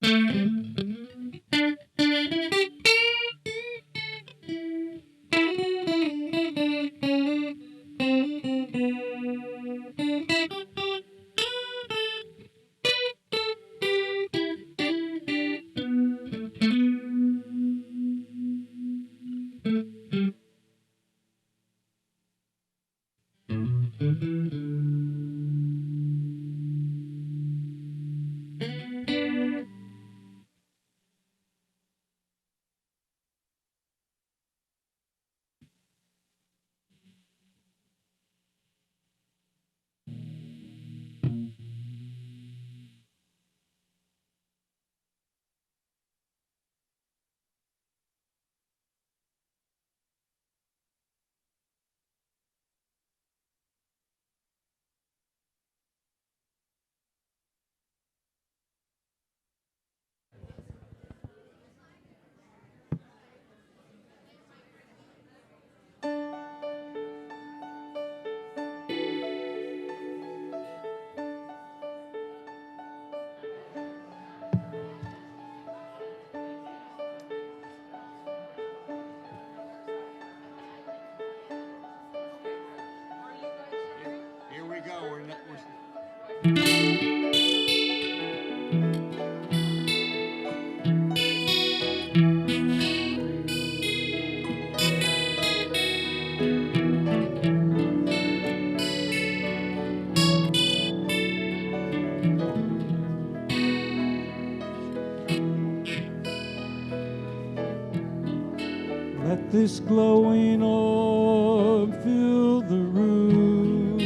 Let this glowing orb fill the room,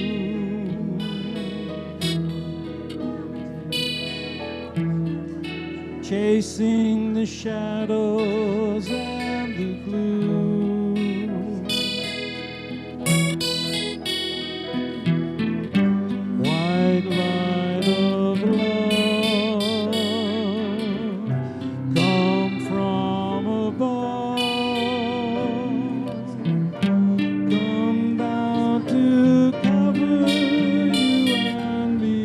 chasing the shadows and the gloom. White light of love, come from above, come down to cover you and me.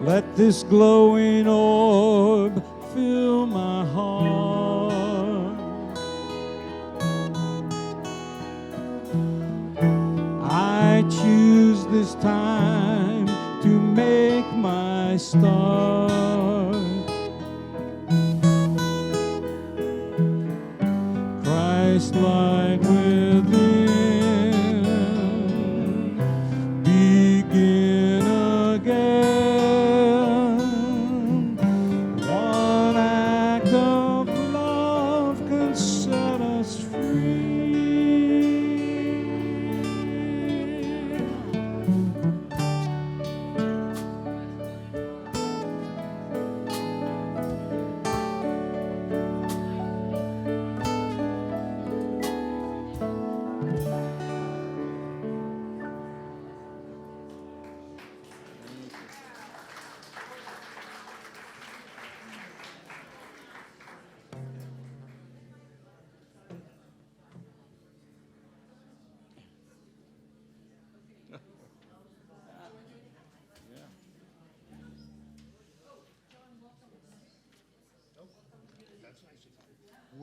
Let this glowing orb fill my heart. I choose this time to make my start. Christ light within, begin again. One act of love can set us free.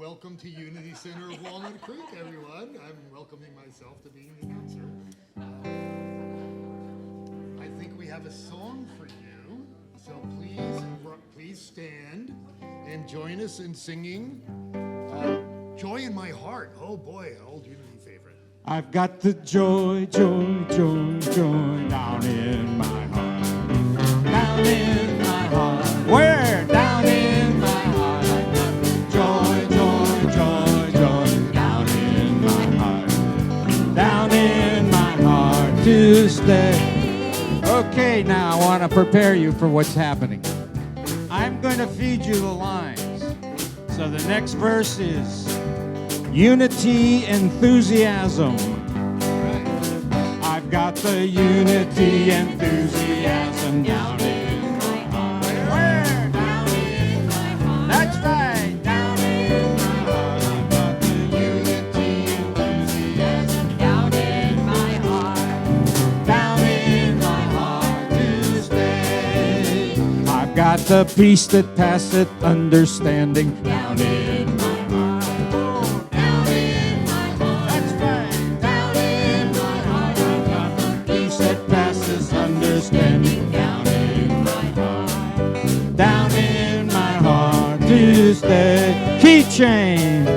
welcome to Unity Center of Walnut Creek, everyone. I'm welcoming myself to being the announcer. I think we have a song for you, so please stand and join us in singing Joy in My Heart. Oh boy, old Unity favorite. I've got the joy, joy, joy, joy down in my heart. Down in my heart. Where? Down in my heart. I've got the joy, joy, joy, joy down in my heart. Down in my heart to stay. Okay, now I want to prepare you for what's happening. I'm going to feed you the lines. So the next verse is Unity Enthusiasm. I've got the unity enthusiasm down in my heart. Where? Down in my heart. That's right, down in my heart. I've got the unity enthusiasm down in my heart. Down in my heart to stay. I've got the peace that passeth understanding down in my heart. Understanding down in my heart, down in my heart to stay. Key change.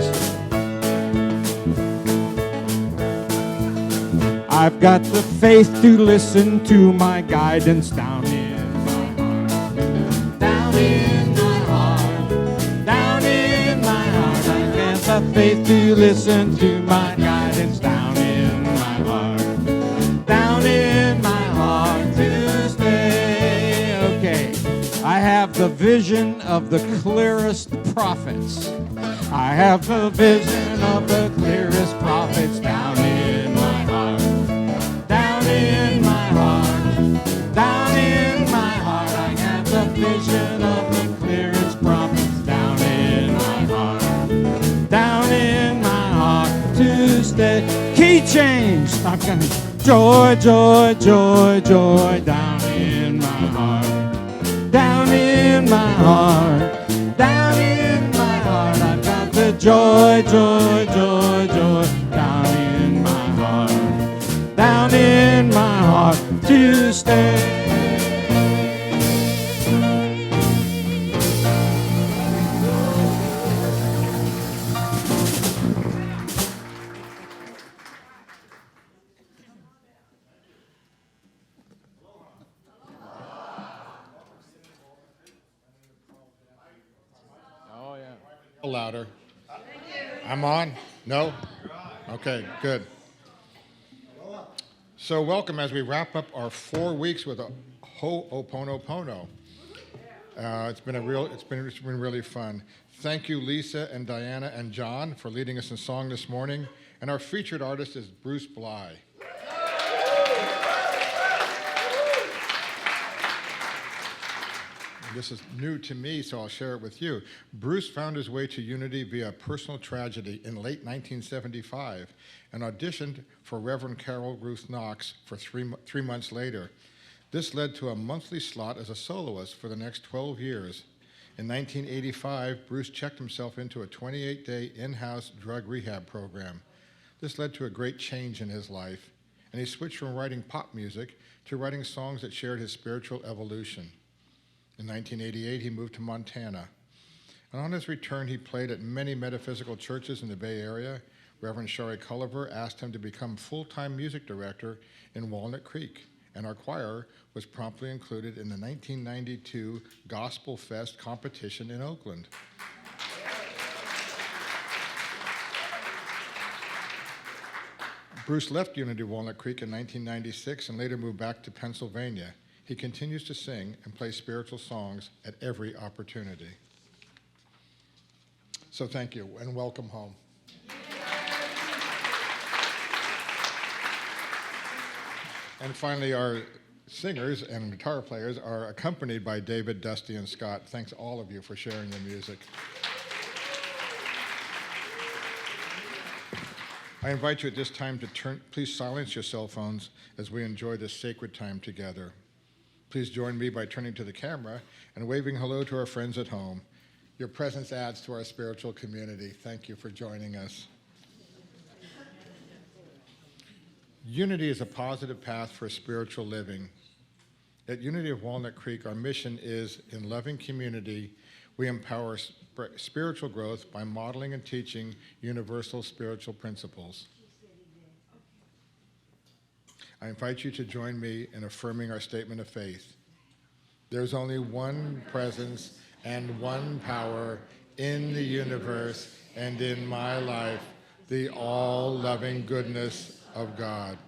I've got the faith to listen to my guidance down in my heart, down in my heart, down in my heart. I've got the faith to listen to my guidance down in my heart, down in my heart to stay. Okay, I have the vision of the clearest prophets. I have the vision of the clearest prophets down in my heart, down in my heart, down in my heart. I have the vision of the clearest prophets down in my heart, down in my heart to stay. Key change. I'm gonna joy, joy, joy, joy down in my heart, down in my heart, down in my heart. I've got the joy, joy, joy, joy down in my heart, down in my heart to stay. Louder. I'm on? No? Okay, good. So welcome as we wrap up our 4 weeks with a Ho'oponopono. It's been really fun. Thank you, Lisa and Diana and John, for leading us in song this morning. And our featured artist is Bruce Bly. This is new to me, so I'll share it with you. Bruce found his way to Unity via personal tragedy in late 1975 and auditioned for Reverend Carol Ruth Knox for three months later. This led to a monthly slot as a soloist for the next 12 years. In 1985, Bruce checked himself into a 28-day in-house drug rehab program. This led to a great change in his life, and he switched from writing pop music to writing songs that shared his spiritual evolution. In 1988, he moved to Montana. And on his return, he played at many metaphysical churches in the Bay Area. Reverend Shari Culliver asked him to become full-time music director in Walnut Creek, and our choir was promptly included in the 1992 Gospel Fest competition in Oakland. Bruce left Unity Walnut Creek in 1996 and later moved back to Pennsylvania. He continues to sing and play spiritual songs at every opportunity. So thank you and welcome home. And finally, our singers and guitar players are accompanied by David, Dusty, and Scott. Thanks all of you for sharing the music. I invite you at this time to please silence your cell phones as we enjoy this sacred time together. Please join me by turning to the camera and waving hello to our friends at home. Your presence adds to our spiritual community. Thank you for joining us. Unity is a positive path for spiritual living. At Unity of Walnut Creek, our mission is, in loving community, we empower spiritual growth by modeling and teaching universal spiritual principles. I invite you to join me in affirming our statement of faith. There's only one presence and one power in the universe and in my life, the all-loving goodness of God.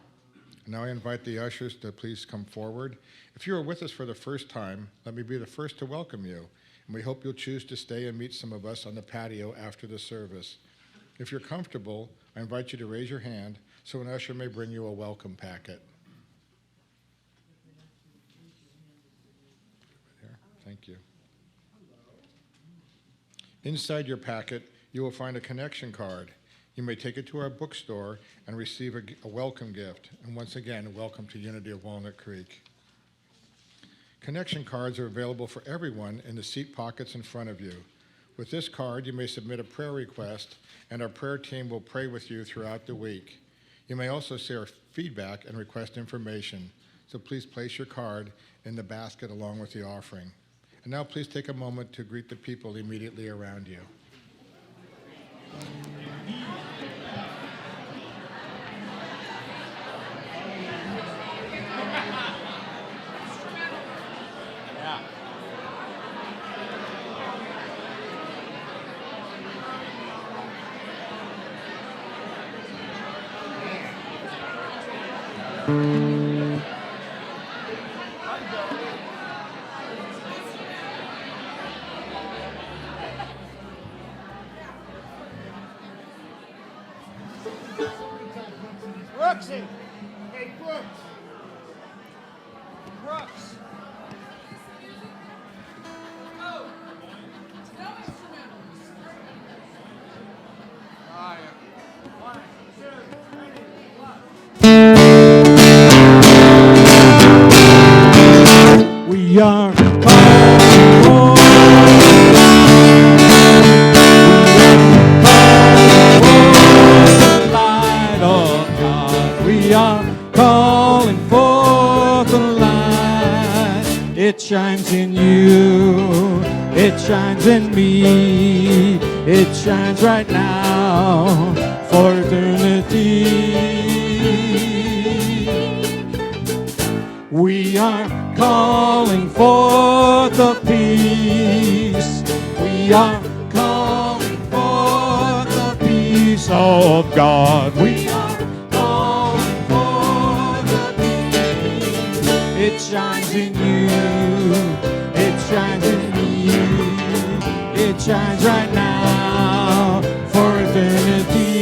Now I invite the ushers to please come forward. If you are with us for the first time, let me be the first to welcome you. And we hope you'll choose to stay and meet some of us on the patio after the service. If you're comfortable, I invite you to raise your hand so an usher may bring you a welcome packet. There, thank you. Inside your packet, you will find a connection card. You may take it to our bookstore and receive a welcome gift. And once again, welcome to Unity of Walnut Creek. Connection cards are available for everyone in the seat pockets in front of you. With this card, you may submit a prayer request, and our prayer team will pray with you throughout the week. You may also share feedback and request information, so please place your card in the basket along with the offering. And now please take a moment to greet the people immediately around you. Brooksy! Hey, Brooks! Brooks! Oh, no instrumentals. I am 1, 2, 3, 1. We are called we are calling forth the light. It shines in you, it shines in me, it shines right now for eternity. We are calling forth the peace. We are calling forth the peace of God. We are calling forth the peace. It shines in you. It shines in me. It shines right now for eternity.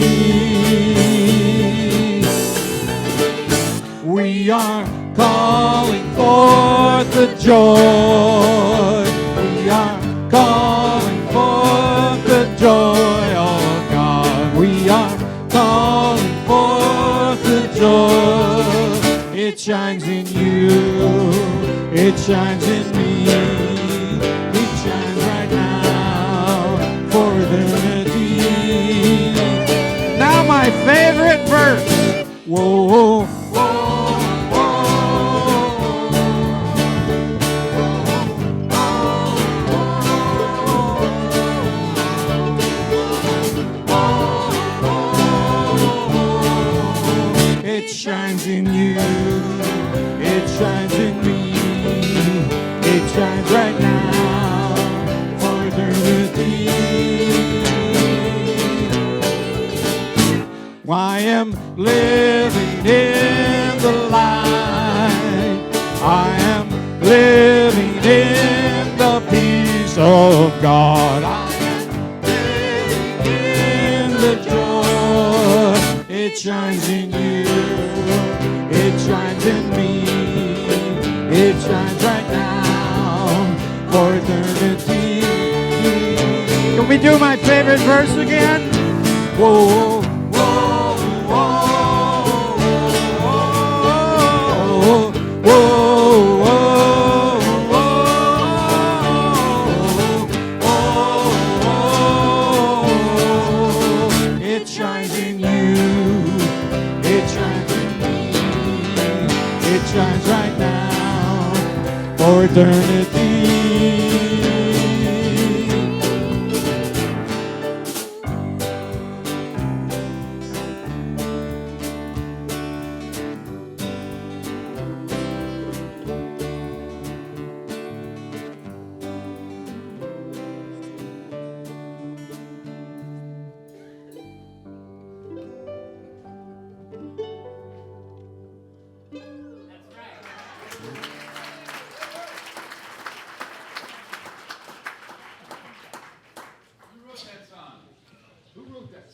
We are calling forth the joy. We are calling forth the joy of God. We are calling forth the joy. It shines in you. It shines in me. It shines right now for eternity. Now my favorite verse. Whoa, whoa. It shines in you, it shines in me, it shines right now for eternity. I am living in the light, I am living in the peace of God. I am living in the joy. It shines in you, it shines in me, it shines right now for eternity. Can we do my favorite verse again? Whoa, whoa, whoa, whoa, whoa, whoa, whoa, whoa, whoa. shines right now for eternity.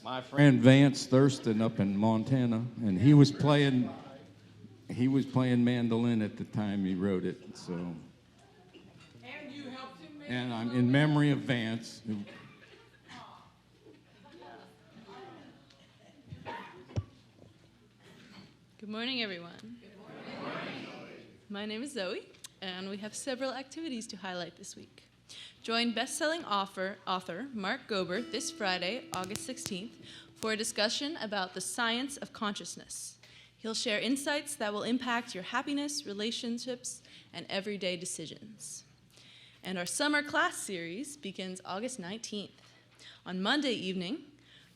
My friend Vance Thurston up in Montana, and he was playing mandolin at the time he wrote it. So, And you helped him make and I'm in memory of Vance. Good morning, everyone. Good morning. My name is Zoe, and we have several activities to highlight this week. Join best-selling author Mark Gober this Friday, August 16th, for a discussion about the science of consciousness. He'll share insights that will impact your happiness, relationships, and everyday decisions. And our summer class series begins August 19th. On Monday evening,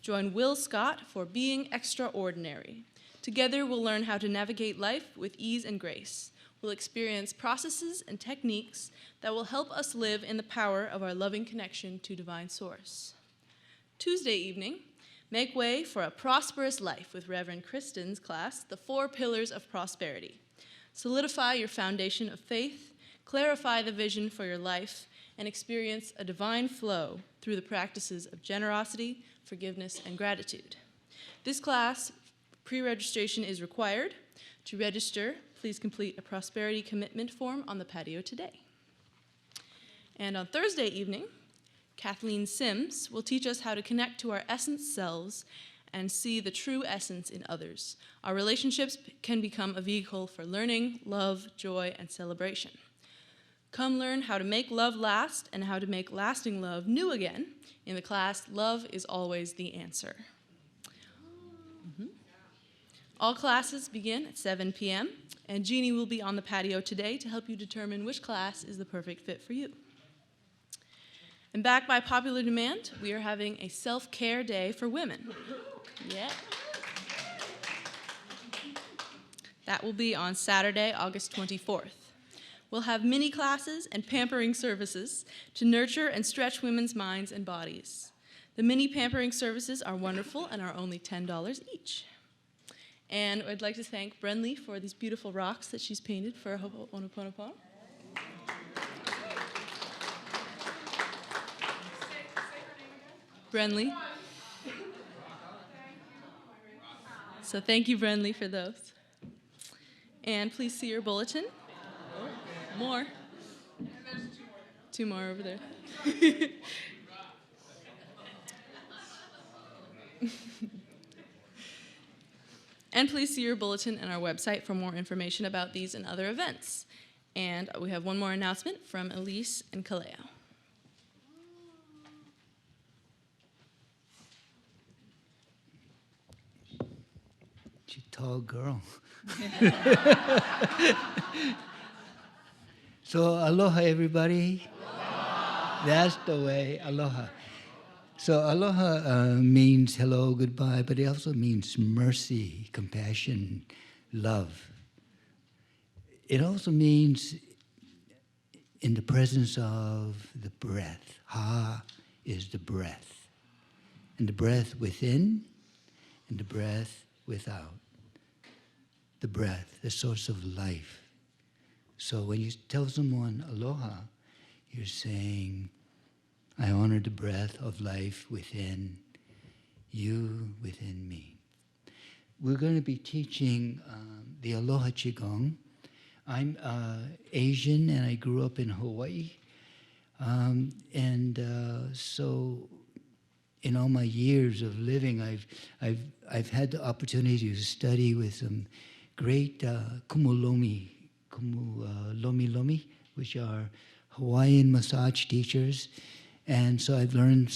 join Will Scott for Being Extraordinary. Together, we'll learn how to navigate life with ease and grace. We'll experience processes and techniques that will help us live in the power of our loving connection to Divine Source. Tuesday evening, make way for a prosperous life with Reverend Kristen's class, The 4 Pillars of Prosperity. Solidify your foundation of faith, clarify the vision for your life, and experience a divine flow through the practices of generosity, forgiveness, and gratitude. This class, pre-registration is required. To register, please complete a prosperity commitment form on the patio today. And on Thursday evening, Kathleen Sims will teach us how to connect to our essence selves and see the true essence in others. Our relationships can become a vehicle for learning, love, joy, and celebration. Come learn how to make love last and how to make lasting love new again in the class, Love is Always the Answer. All classes begin at 7 p.m., and Jeannie will be on the patio today to help you determine which class is the perfect fit for you. And back by popular demand, we are having a self-care day for women. Yeah. That will be on Saturday, August 24th. We'll have mini classes and pampering services to nurture and stretch women's minds and bodies. The mini pampering services are wonderful and are only $10 each. And I'd like to thank Brenly for these beautiful rocks that she's painted for Ho'oponopono. Brenly. So thank you, Brenly, for those. And please see your bulletin. Oh, more. Two more over there. And please see your bulletin and our website for more information about these and other events. And we have one more announcement from Elise and Kaleo. She's a tall girl. So aloha, everybody. Aloha. That's the way, aloha. So aloha means hello, goodbye, but it also means mercy, compassion, love. It also means in the presence of the breath. Ha is the breath. And the breath within and the breath without. The breath, the source of life. So when you tell someone aloha, you're saying, I honor the breath of life within you, within me. We're going to be teaching the Aloha Qigong. I'm Asian and I grew up in Hawaii. So in all my years of living, I've had the opportunity to study with some great kumulomi, which are Hawaiian massage teachers. And so I've learned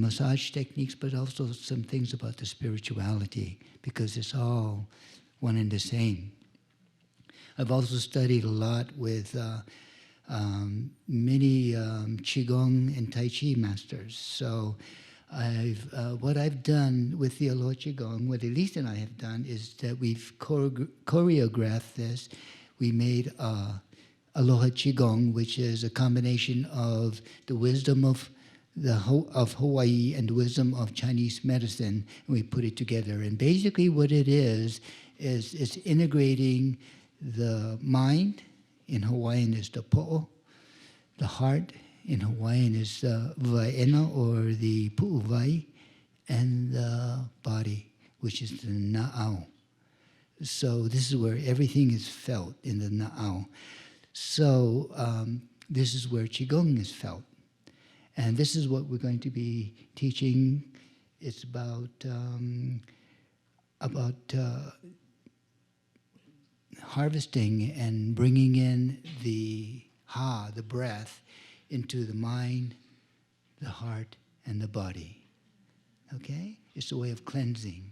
massage techniques, but also some things about the spirituality, because it's all one and the same. I've also studied a lot with many Qigong and Tai Chi masters. So what I've done with the Aloha Qigong, what Elise and I have done, is that we've choreographed this. We made Aloha Qigong, which is a combination of the wisdom of Hawaii and the wisdom of Chinese medicine, and we put it together. And basically what it is it's integrating the mind. In Hawaiian is the po'o. The heart in Hawaiian is the vaena, or the pu'uvai, and the body, which is the na'au. So this is where everything is felt, in the na'au. So this is where Qigong is felt. And this is what we're going to be teaching. It's about harvesting and bringing in the the breath, into the mind, the heart, and the body. Okay? It's a way of cleansing.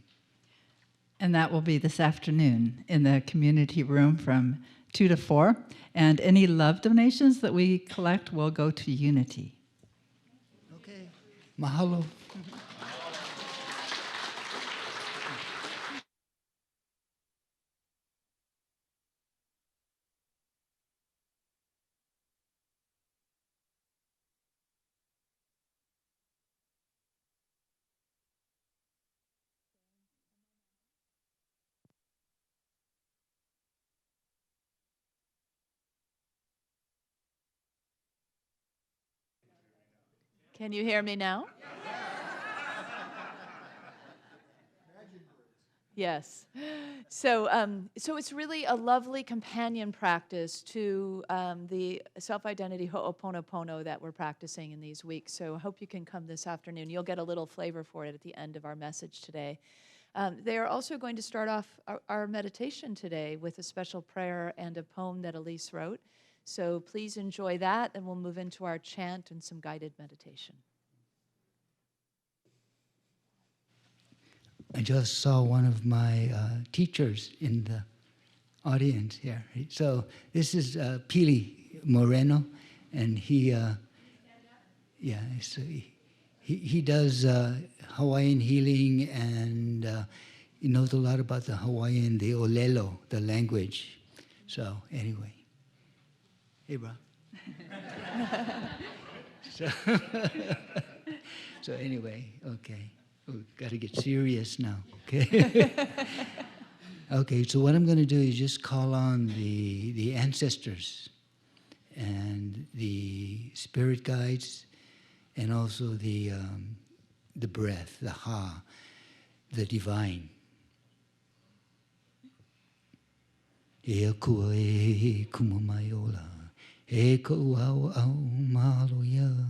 And that will be this afternoon in the community room from 2 to 4. And any love donations that we collect will go to Unity. Okay. Mahalo. Can you hear me now? Yes. So it's really a lovely companion practice to the self-identity ho'oponopono that we're practicing in these weeks. So I hope you can come this afternoon. You'll get a little flavor for it at the end of our message today. They are also going to start off our meditation today with a special prayer and a poem that Elise wrote. So please enjoy that, and we'll move into our chant and some guided meditation. I just saw one of my teachers in the audience here. So this is Pili Moreno, and he does Hawaiian healing, and he knows a lot about the Hawaiian, the Olelo, the language. So anyway. Hey, bro. So anyway, okay. We've got to get serious now, okay? Okay, so what I'm going to do is just call on the ancestors and the spirit guides, and also the breath, the ha, the divine. E akua e kumamaiola. E kau au au maloia,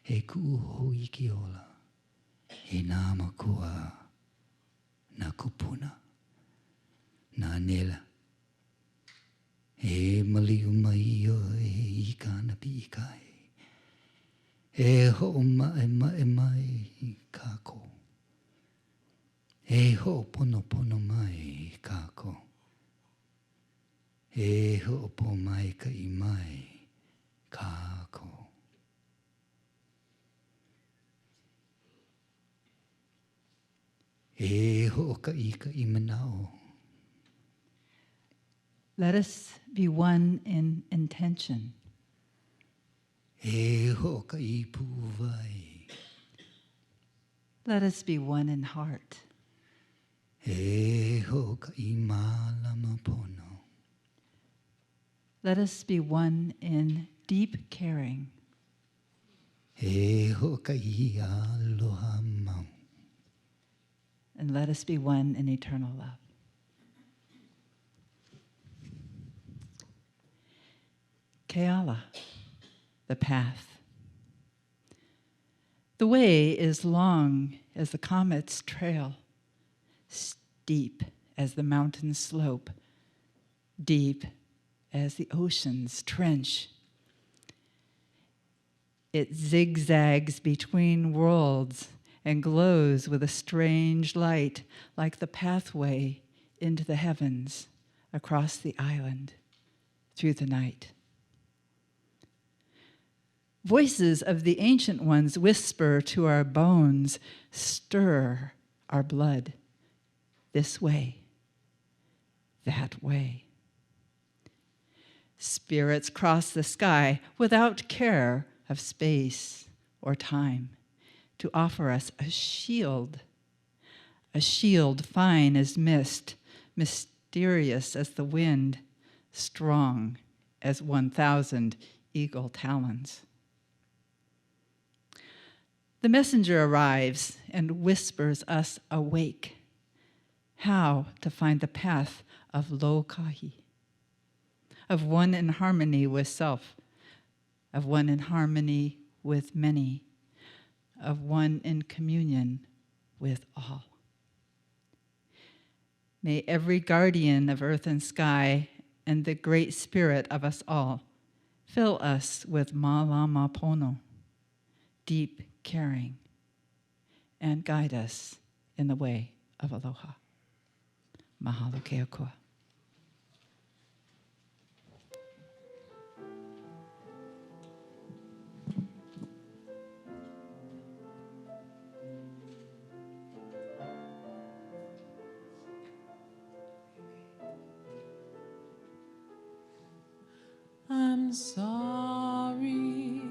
e kuho ikiola, e nā makua, nā kupuna, nā nela, e maliu mai o e ikana pi ikai, e ho mai mai kako, e ho pono mai kako. E ho'opo mai ka I mai kako. E ho'oka I manao. Let us be one in intention. E ho'oka I pu'uvai. Let us be one in heart. E ho'oka I malama pono. Let us be one in deep caring. E ho'oka I aloha mau. And let us be one in eternal love. Keala, the path. The way is long as the comet's trail, steep as the mountain slope, deep as the ocean's trench. It zigzags between worlds and glows with a strange light, like the pathway into the heavens, across the island through the night. Voices of the ancient ones whisper to our bones, stir our blood this way, that way. Spirits cross the sky without care of space or time to offer us a shield fine as mist, mysterious as the wind, strong as 1,000 eagle talons. The messenger arrives and whispers us awake, how to find the path of lo kahi, of one in harmony with self, of one in harmony with many, of one in communion with all. May every guardian of earth and sky and the great spirit of us all fill us with malama pono, deep caring, and guide us in the way of aloha. Mahalo ke akua. I'm sorry,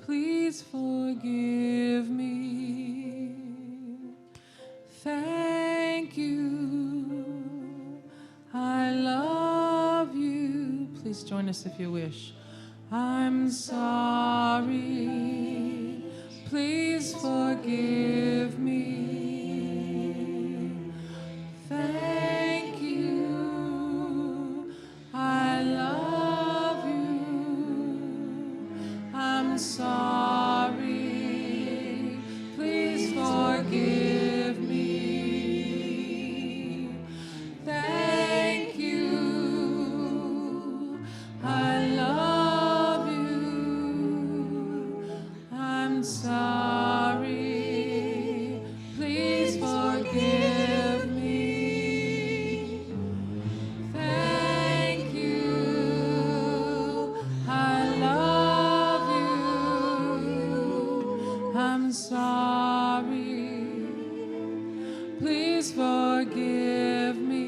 please forgive me. Thank you, I love you. Please join us if you wish. I'm sorry, please forgive me. Thank you, I love you. I'm sorry, please forgive me. Thank you, I love you. I'm sorry, please forgive me. Thank you, I love you. I'm sorry, please forgive me.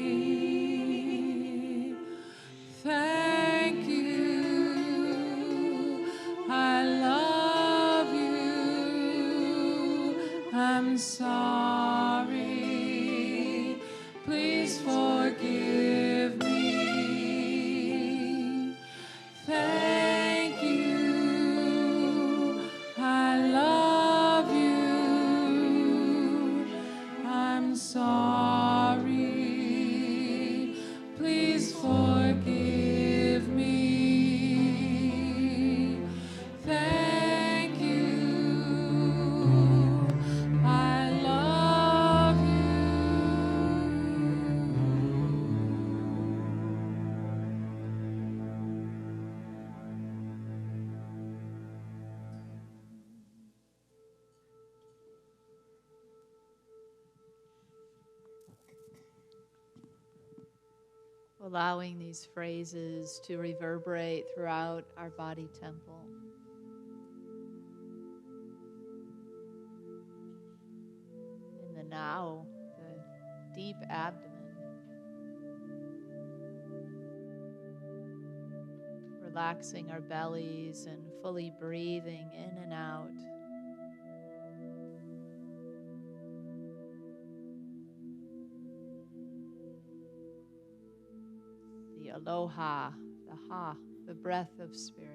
Thank you, I love you. I'm sorry, please forgive me. Thank you, I love you. I'm sorry, please forgive me. Thank you, I love Allowing these phrases to reverberate throughout our body temple. In the now, the deep abdomen. Relaxing our bellies and fully breathing in and out. The aloha, the ha, the breath of spirit.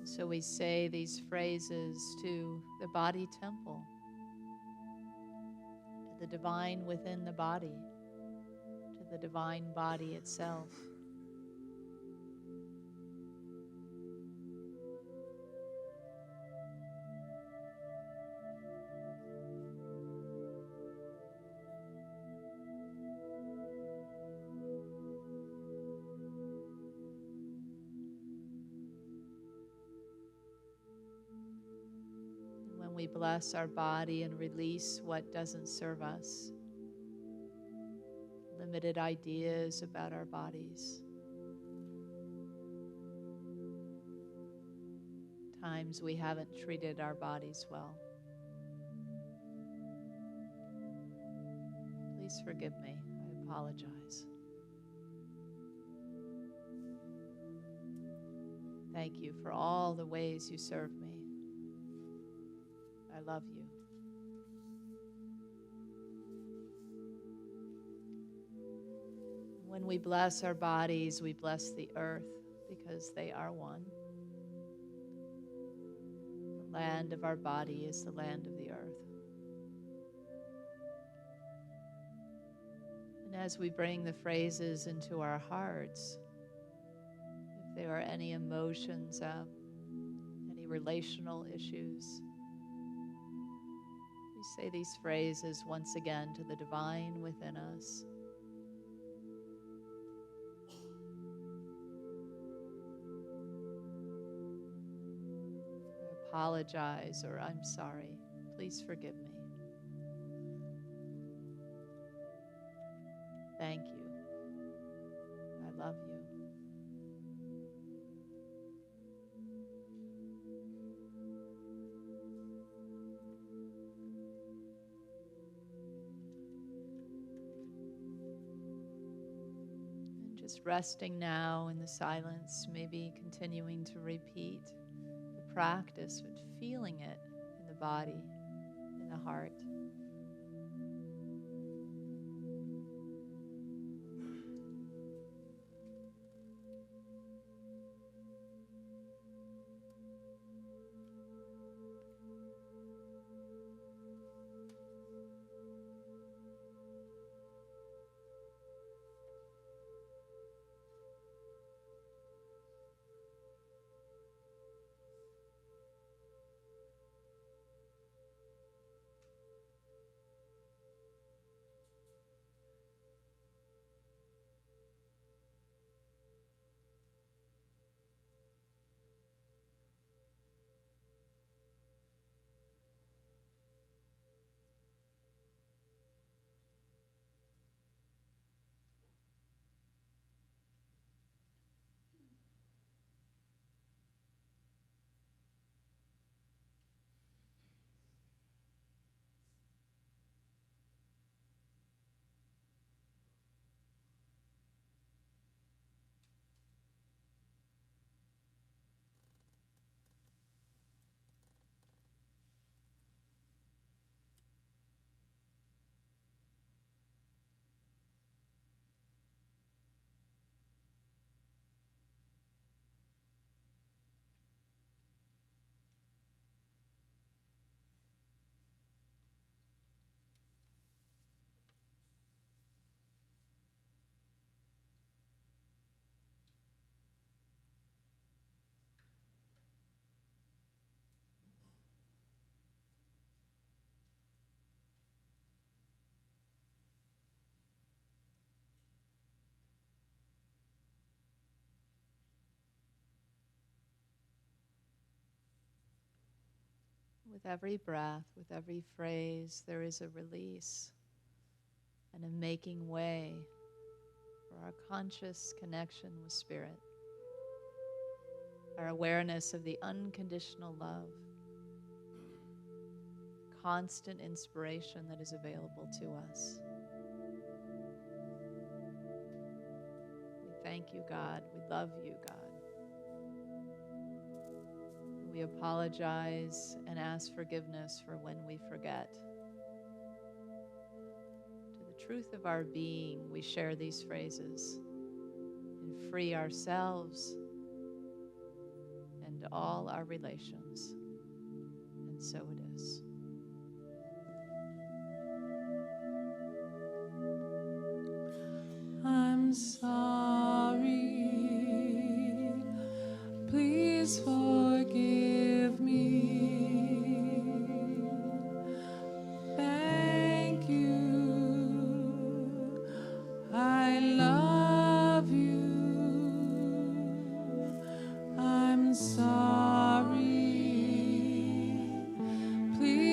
So we say these phrases to the body temple, to the divine within the body, to the divine body itself. bless our body and release what doesn't serve us. Limited ideas about our bodies. Times we haven't treated our bodies well. Please forgive me. I apologize. Thank you for all the ways you serve me. I love you. When we bless our bodies, we bless the earth because they are one. The land of our body is the land of the earth. And as we bring the phrases into our hearts, if there are any emotions up, any relational issues, we say these phrases once again to the divine within us. I apologize, or I'm sorry. Please forgive me. Thank you. I love you. And just resting now in the silence, maybe continuing to repeat the practice, but feeling it in the body, in the heart. With every breath, with every phrase, there is a release and a making way for our conscious connection with Spirit, our awareness of the unconditional love, constant inspiration that is available to us. We thank you, God. We love you, God. We apologize and ask forgiveness for when we forget. To the truth of our being, we share these phrases and free ourselves and all our relations. And so it is. I'm sorry. Please forgive me. Thank you. I love you. I'm sorry. Please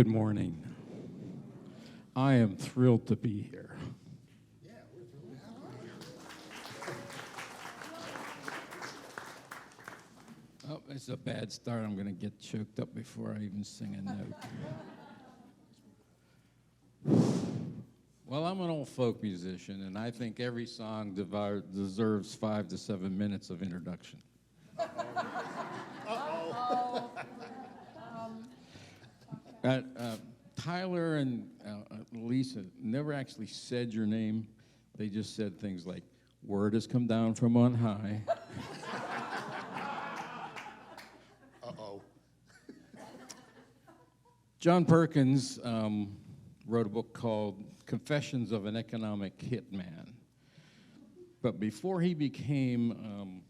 Good morning. I am thrilled to be here. Oh, it's a bad start. I'm going to get choked up before I even sing a note. Well, I'm an old folk musician, and I think every song deserves 5 to 7 minutes of introduction. Tyler and Lisa never actually said your name. They just said things like, "Word has come down from on high." Uh-oh. John Perkins wrote a book called Confessions of an Economic Hitman. But before he became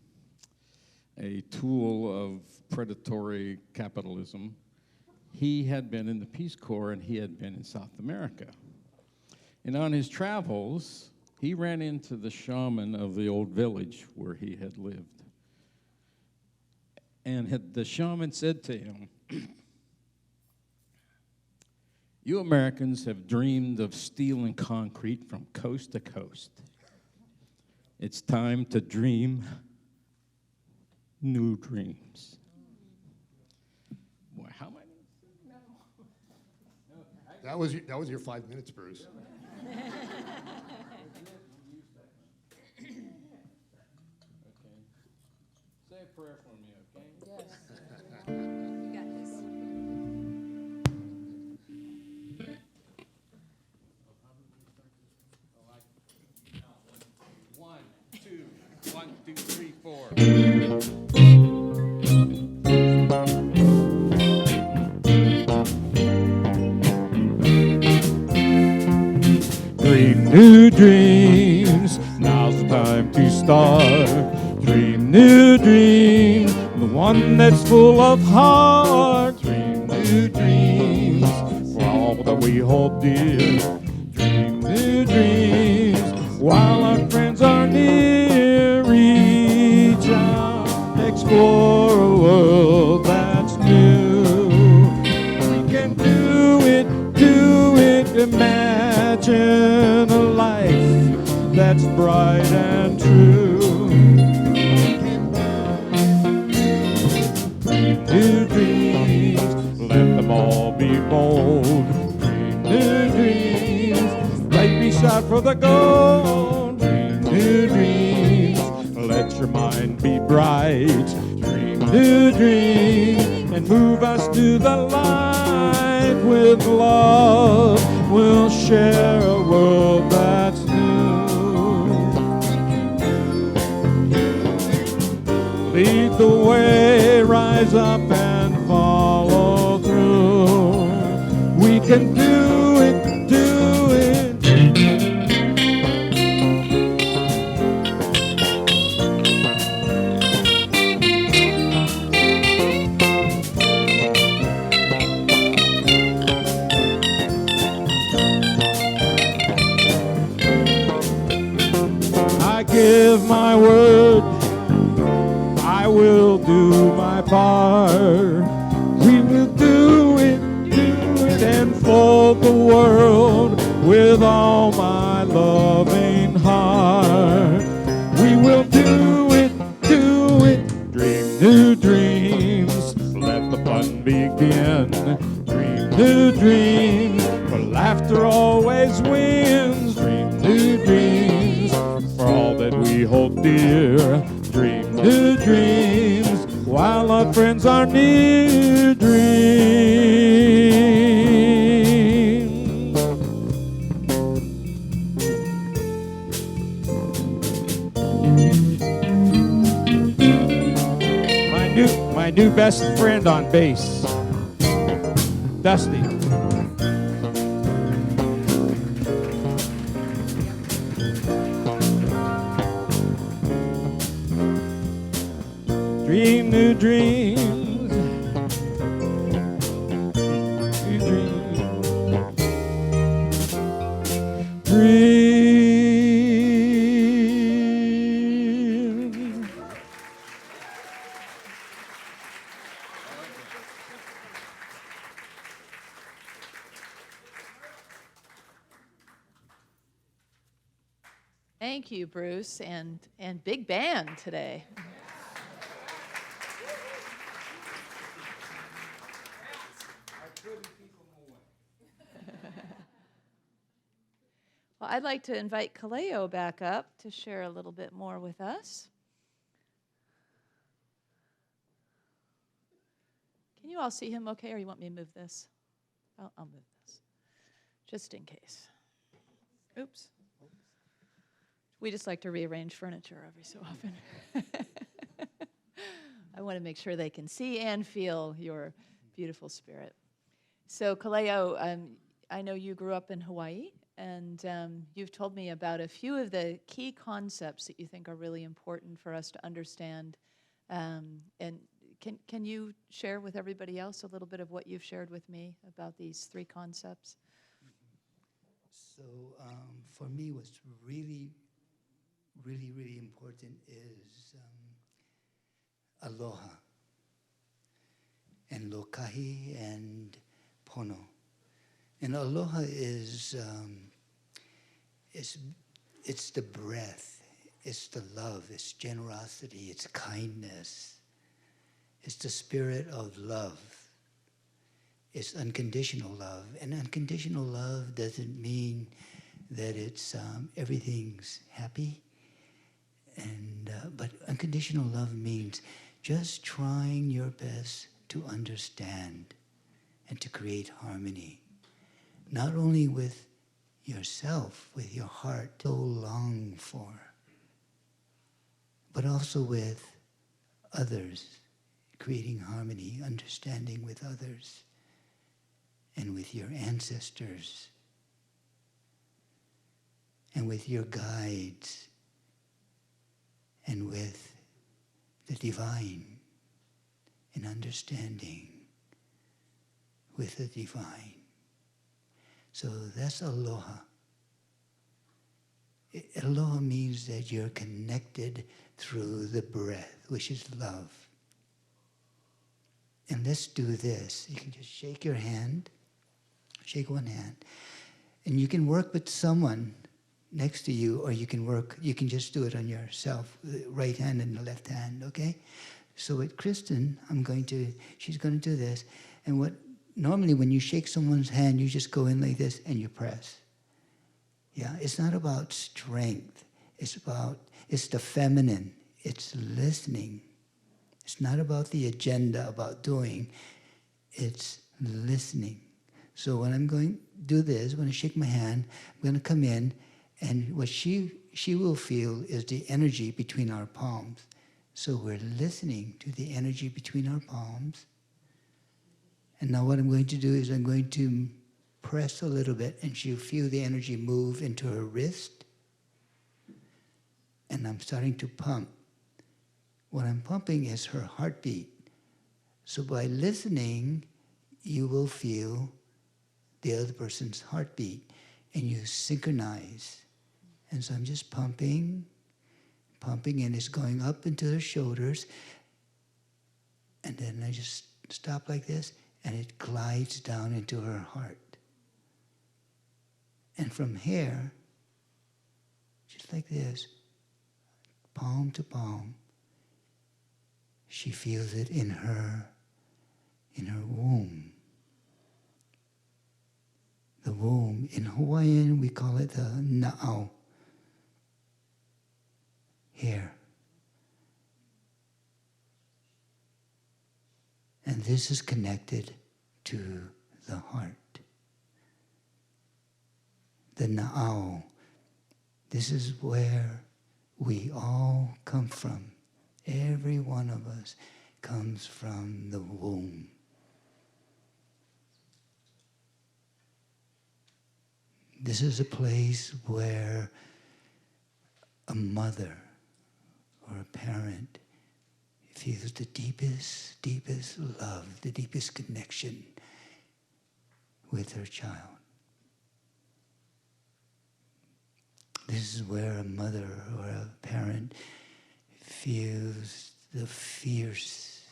a tool of predatory capitalism, he had been in the Peace Corps and he had been in South America. And on his travels, he ran into the shaman of the old village where he had lived. And the shaman said to him, "You Americans have dreamed of steel and concrete from coast to coast. It's time to dream new dreams." Boy, how many? That was your 5 minutes, Bruce. Okay. Say a prayer for me, okay? Yes. You got this. 1, 2, 1, 2, 3, 4. Dream new dreams, now's the time to start. Dream new dreams, the one that's full of heart. Dream new dreams, for all that we hold dear. Dream new dreams, while our friends are near. Reach out, explore a world that's new. We can do it, imagine a life that's bright and true. Dream new dreams, let them all be bold. Dream new dreams, right beside for the gold. Dream new dreams, let your mind be bright. Dream new dreams, and move us to the light. With love, we'll share a world that's new. Lead the way, rise up and follow through. We can do it, do it. I give my word, I will do my part. We will do it, and fold the world with all my loving heart. We will do it, dream new dreams, let the fun begin. Dream new dreams, for laughter always wins. Dream new dreams, for all that we hold dear. Dream new dreams, while our friends are near. Dream. My new best friend on bass, Dusty. Dream new dreams. New dreams. Dream. Thank you, Bruce, and big band today. Well, I'd like to invite Kaleo back up to share a little bit more with us. Can you all see him okay, or you want me to move this? I'll move this, just in case. Oops. We just like to rearrange furniture every so often. I want to make sure they can see and feel your beautiful spirit. So, Kaleo, I know you grew up in Hawaii, and you've told me about a few of the key concepts that you think are really important for us to understand. And can you share with everybody else a little bit of what you've shared with me about these three concepts? So for me, what's really, really, really important is aloha and lokahi and pono. And aloha is it's the breath, it's the love, it's generosity, it's kindness, it's the spirit of love. It's unconditional love. And unconditional love doesn't mean that it's everything's happy. But unconditional love means just trying your best to understand and to create harmony. Not only with yourself, with your heart, so long for, but also with others, creating harmony, understanding with others, and with your ancestors, and with your guides, and with the divine, and understanding with the divine. So that's aloha. Aloha means that you're connected through the breath, which is love. And let's do this. You can just shake your hand, shake one hand, and you can work with someone next to you, or you can just do it on yourself, the right hand and the left hand, okay? So with Kristen, she's going to do this. And normally when you shake someone's hand, you just go in like this and you press. Yeah, it's not about strength. It's the feminine. It's listening. It's not about the agenda, about doing. It's listening. So when I'm going to do this, when I shake my hand, I'm going to come in, and what she will feel is the energy between our palms. So we're listening to the energy between our palms. And now what I'm going to do is I'm going to press a little bit, and she'll feel the energy move into her wrist. And I'm starting to pump. What I'm pumping is her heartbeat. So by listening, you will feel the other person's heartbeat, and you synchronize. And so I'm just pumping, and it's going up into the shoulders. And then I just stop like this, and it glides down into her heart. And from here, just like this, palm to palm, she feels it in her womb. The womb. In Hawaiian, we call it the na'au. Here. And this is connected to the heart. The na'au. This is where we all come from. Every one of us comes from the womb. This is a place where a mother or a parent feels the deepest, deepest love, the deepest connection with her child. This is where a mother or a parent feels the fierce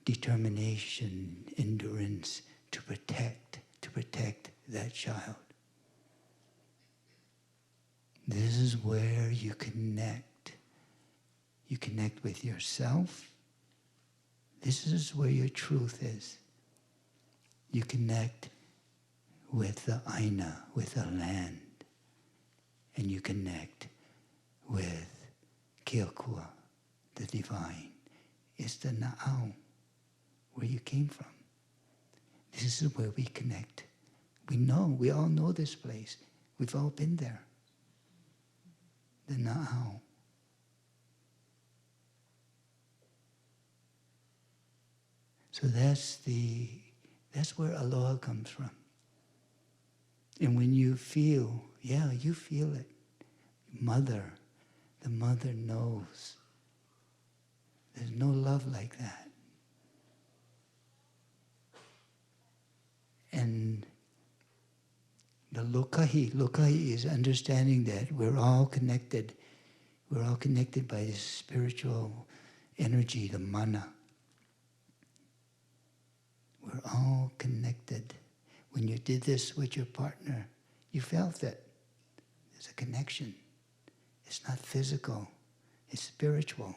determination, endurance to protect that child. This is where you connect. You connect with yourself. This is where your truth is. You connect with the Aina, with the land. And you connect with Keokua, the divine. It's the Na'au, where you came from. This is where we connect. We all know this place. We've all been there. The Na'au. So that's where aloha comes from. And when you feel, you feel it. The mother knows. There's no love like that. And the lokahi is understanding that we're all connected. We're all connected by this spiritual energy, the mana. We're all connected. When you did this with your partner, you felt it. There's a connection. It's not physical, it's spiritual.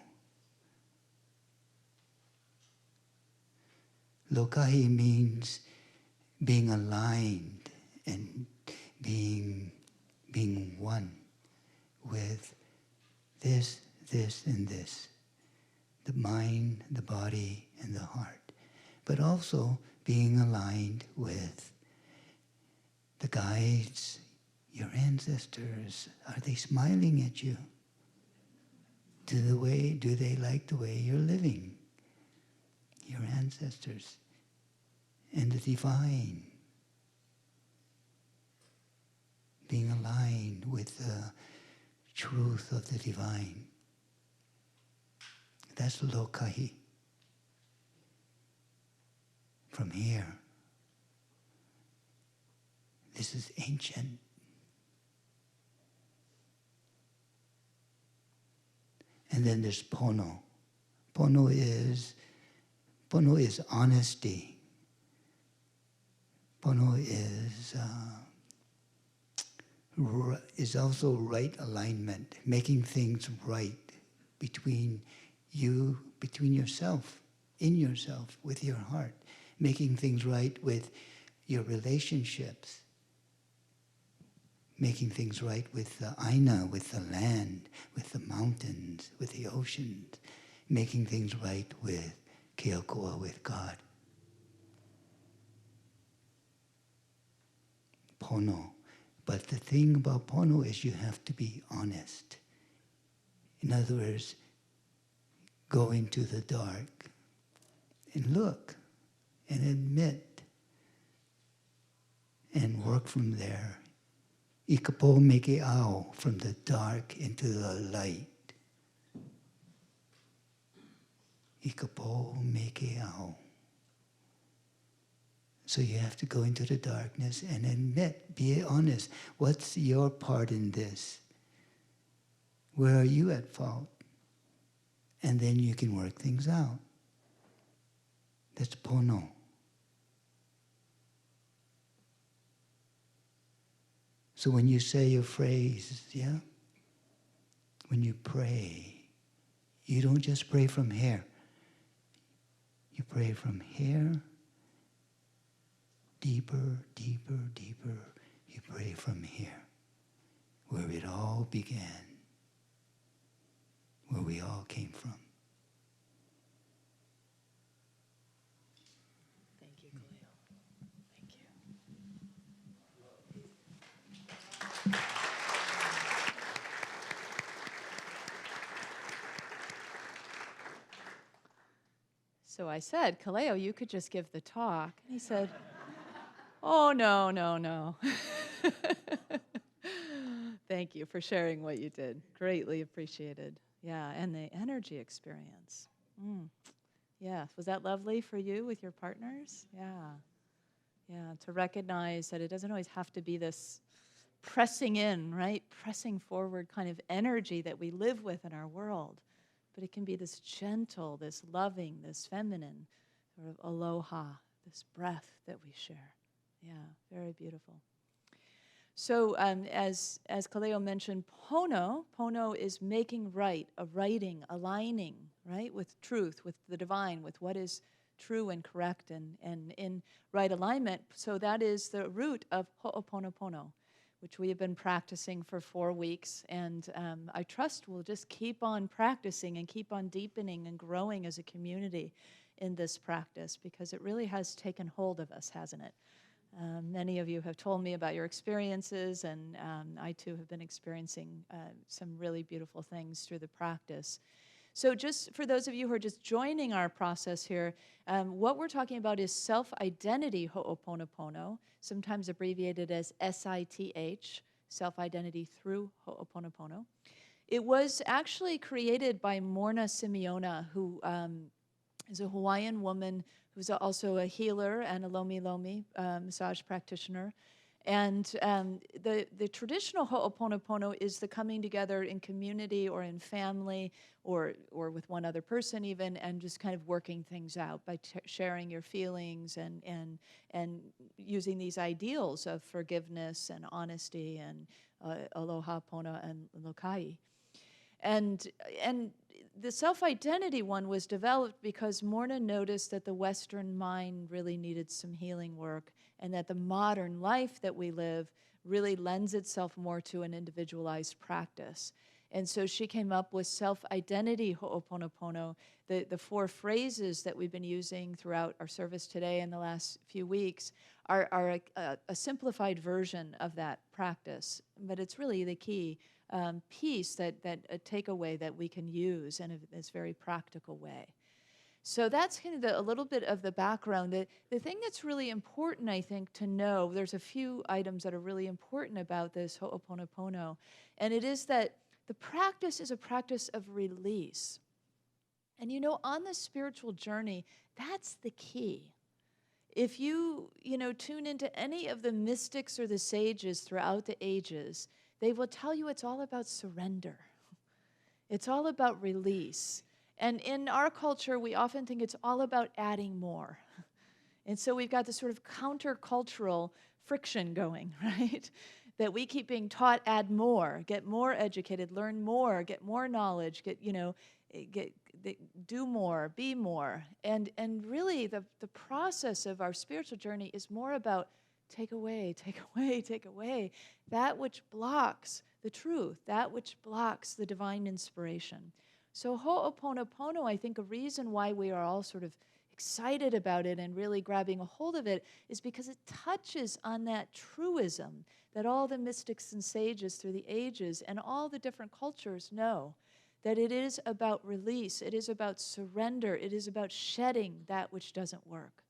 Lokahi means being aligned and being one with this, and this. The mind, the body, and the heart. But also being aligned with the guides, your ancestors. Are they smiling at you? Do they like the way you're living? Your ancestors. And the divine. Being aligned with the truth of the divine. That's lokahi. From here. This is ancient. And then there's pono. Pono is honesty. Pono is also right alignment, making things right between you, between yourself, in yourself, with your heart, making things right with your relationships, making things right with the Aina, with the land, with the mountains, with the oceans, making things right with Keokua, with God. Pono. But the thing about pono is you have to be honest. In other words, go into the dark and look and admit and work from there. Ikapo meke ao, from the dark into the light. Ikapo meke ao. So you have to go into the darkness and admit, be honest. What's your part in this? Where are you at fault? And then you can work things out. That's pono. So when you say your phrase, when you pray, you don't just pray from here. You pray from here, deeper, deeper, deeper. You pray from here, where it all began, where we all came from. Thank you, Khalil. Thank you. So I said, Kaleo, you could just give the talk. And he said, oh, no. Thank you for sharing what you did. Greatly appreciated. Yeah, and the energy experience. Yeah, was that lovely for you with your partners? Yeah, to recognize that it doesn't always have to be this pressing in, right? Pressing forward kind of energy that we live with in our world. But it can be this gentle, this loving, this feminine sort of aloha, this breath that we share. Yeah, very beautiful. So as Kaleo mentioned, pono is making right, a writing, aligning, right, with truth, with the divine, with what is true and correct and in right alignment. So that is the root of ho'oponopono, which we have been practicing for 4 weeks. And I trust we'll just keep on practicing and keep on deepening and growing as a community in this practice, because it really has taken hold of us, hasn't it? Many of you have told me about your experiences, and I too have been experiencing some really beautiful things through the practice. So just for those of you who are just joining our process here, what we're talking about is self-identity ho'oponopono, sometimes abbreviated as SITH, self-identity through ho'oponopono. It was actually created by Morna Simeona, who is a Hawaiian woman who's also a healer and a lomi lomi massage practitioner. And the traditional ho'oponopono is the coming together in community or in family or with one other person even, and just kind of working things out by sharing your feelings and using these ideals of forgiveness and honesty and aloha pona and lokai. And the self-identity one was developed because Morna noticed that the Western mind really needed some healing work, and that the modern life that we live really lends itself more to an individualized practice. And so she came up with self-identity ho'oponopono, the 4 phrases that we've been using throughout our service today and the last few weeks are a simplified version of that practice, but it's really the key piece, that a takeaway that we can use in this very practical way. So that's kind of a little bit of the background. The thing that's really important, I think, to know, there's a few items that are really important about this ho'oponopono, and it is that the practice is a practice of release. And on the spiritual journey, that's the key. If you tune into any of the mystics or the sages throughout the ages, they will tell you it's all about surrender. It's all about release. And in our culture, we often think it's all about adding more. And so we've got this sort of countercultural friction going, right? That we keep being taught, add more, get more educated, learn more, get more knowledge, do more, be more. And really the process of our spiritual journey is more about take away, take away, take away that which blocks the truth, that which blocks the divine inspiration. So ho'oponopono, I think a reason why we are all sort of excited about it and really grabbing a hold of it is because it touches on that truism that all the mystics and sages through the ages and all the different cultures know, that it is about release, it is about surrender, it is about shedding that which doesn't work.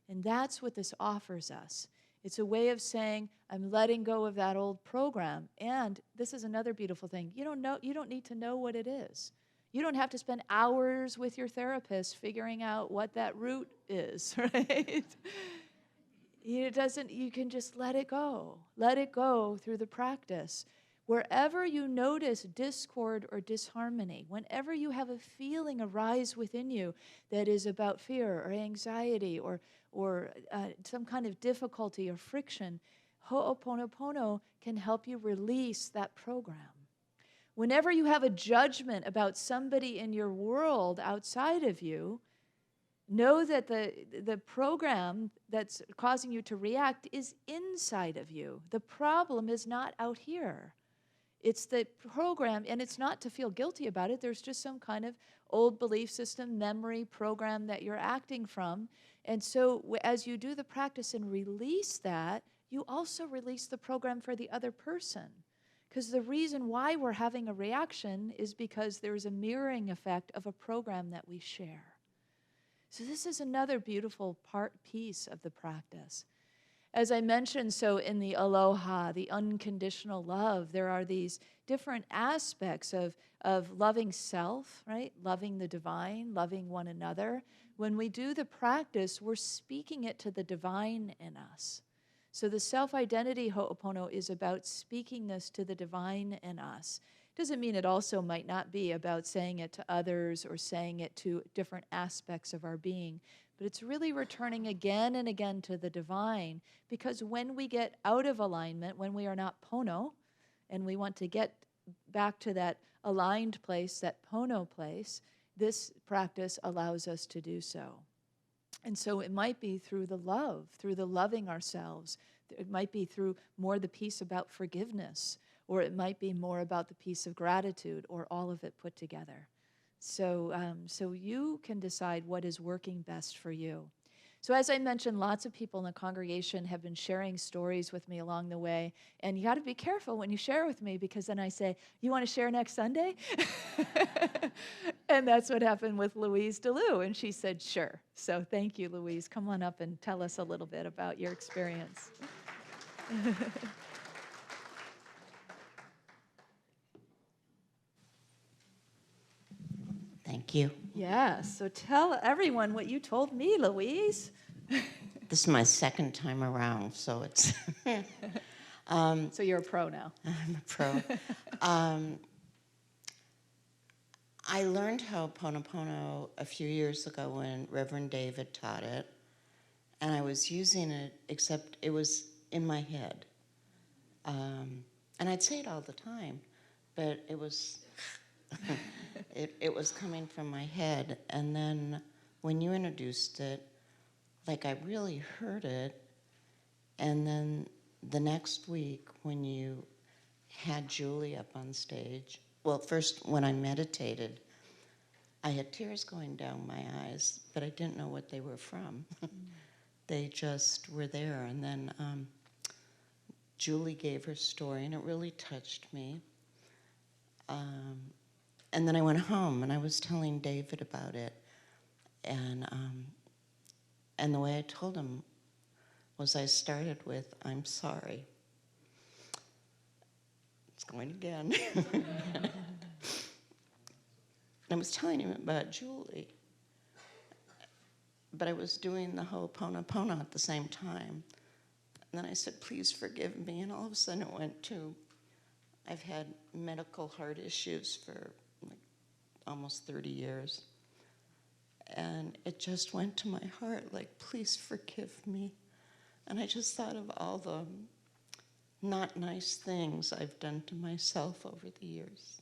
And that's what this offers us. It's a way of saying, I'm letting go of that old program. And this is another beautiful thing. You don't need to know what it is. You don't have to spend hours with your therapist figuring out what that root is, right? You can just let it go. Let it go through the practice. Wherever you notice discord or disharmony, whenever you have a feeling arise within you that is about fear or anxiety or some kind of difficulty or friction, ho'oponopono can help you release that program. Whenever you have a judgment about somebody in your world outside of you, know that the program that's causing you to react is inside of you. The problem is not out here. It's the program, and it's not to feel guilty about it. There's just some kind of old belief system, memory, program that you're acting from. And so as you do the practice and release that, you also release the program for the other person. Because the reason why we're having a reaction is because there's a mirroring effect of a program that we share. So this is another beautiful piece of the practice. As I mentioned, so in the aloha, the unconditional love, there are these different aspects of loving self, right? Loving the divine, loving one another. When we do the practice, we're speaking it to the divine in us. So the self-identity ho'opono is about speaking this to the divine in us. Doesn't mean it also might not be about saying it to others or saying it to different aspects of our being, but it's really returning again and again to the divine, because when we get out of alignment, when we are not Pono, and we want to get back to that aligned place, that Pono place, this practice allows us to do so. And so it might be through the love, through the loving ourselves. It might be through more the piece about forgiveness, or it might be more about the piece of gratitude, or all of it put together. So you can decide what is working best for you. So as I mentioned, lots of people in the congregation have been sharing stories with me along the way. And you got to be careful when you share with me, because then I say, you want to share next Sunday? And that's what happened with Louise DeLue. And she said, sure. So thank you, Louise. Come on up and tell us a little bit about your experience. Thank you. Yeah, so tell everyone what you told me, Louise. This is my second time around, so it's. So you're a pro now. I'm a pro. I learned Ho'oponopono a few years ago when Reverend David taught it, and I was using it, except it was in my head. And I'd say it all the time, but it was it was coming from my head. And then when you introduced it, like I really heard it. And then the next week when you had Julie up on stage, well, first when I meditated, I had tears going down my eyes, but I didn't know what they were from. They just were there. And then Julie gave her story, and it really touched me. And then I went home, and I was telling David about it. And the way I told him was I started with, I'm sorry. It's going again. I was telling him about Julie, but I was doing the Ho'oponopono at the same time. And then I said, please forgive me. And all of a sudden it went to, I've had medical heart issues for like almost 30 years. And it just went to my heart, like, please forgive me. And I just thought of all the not nice things I've done to myself over the years.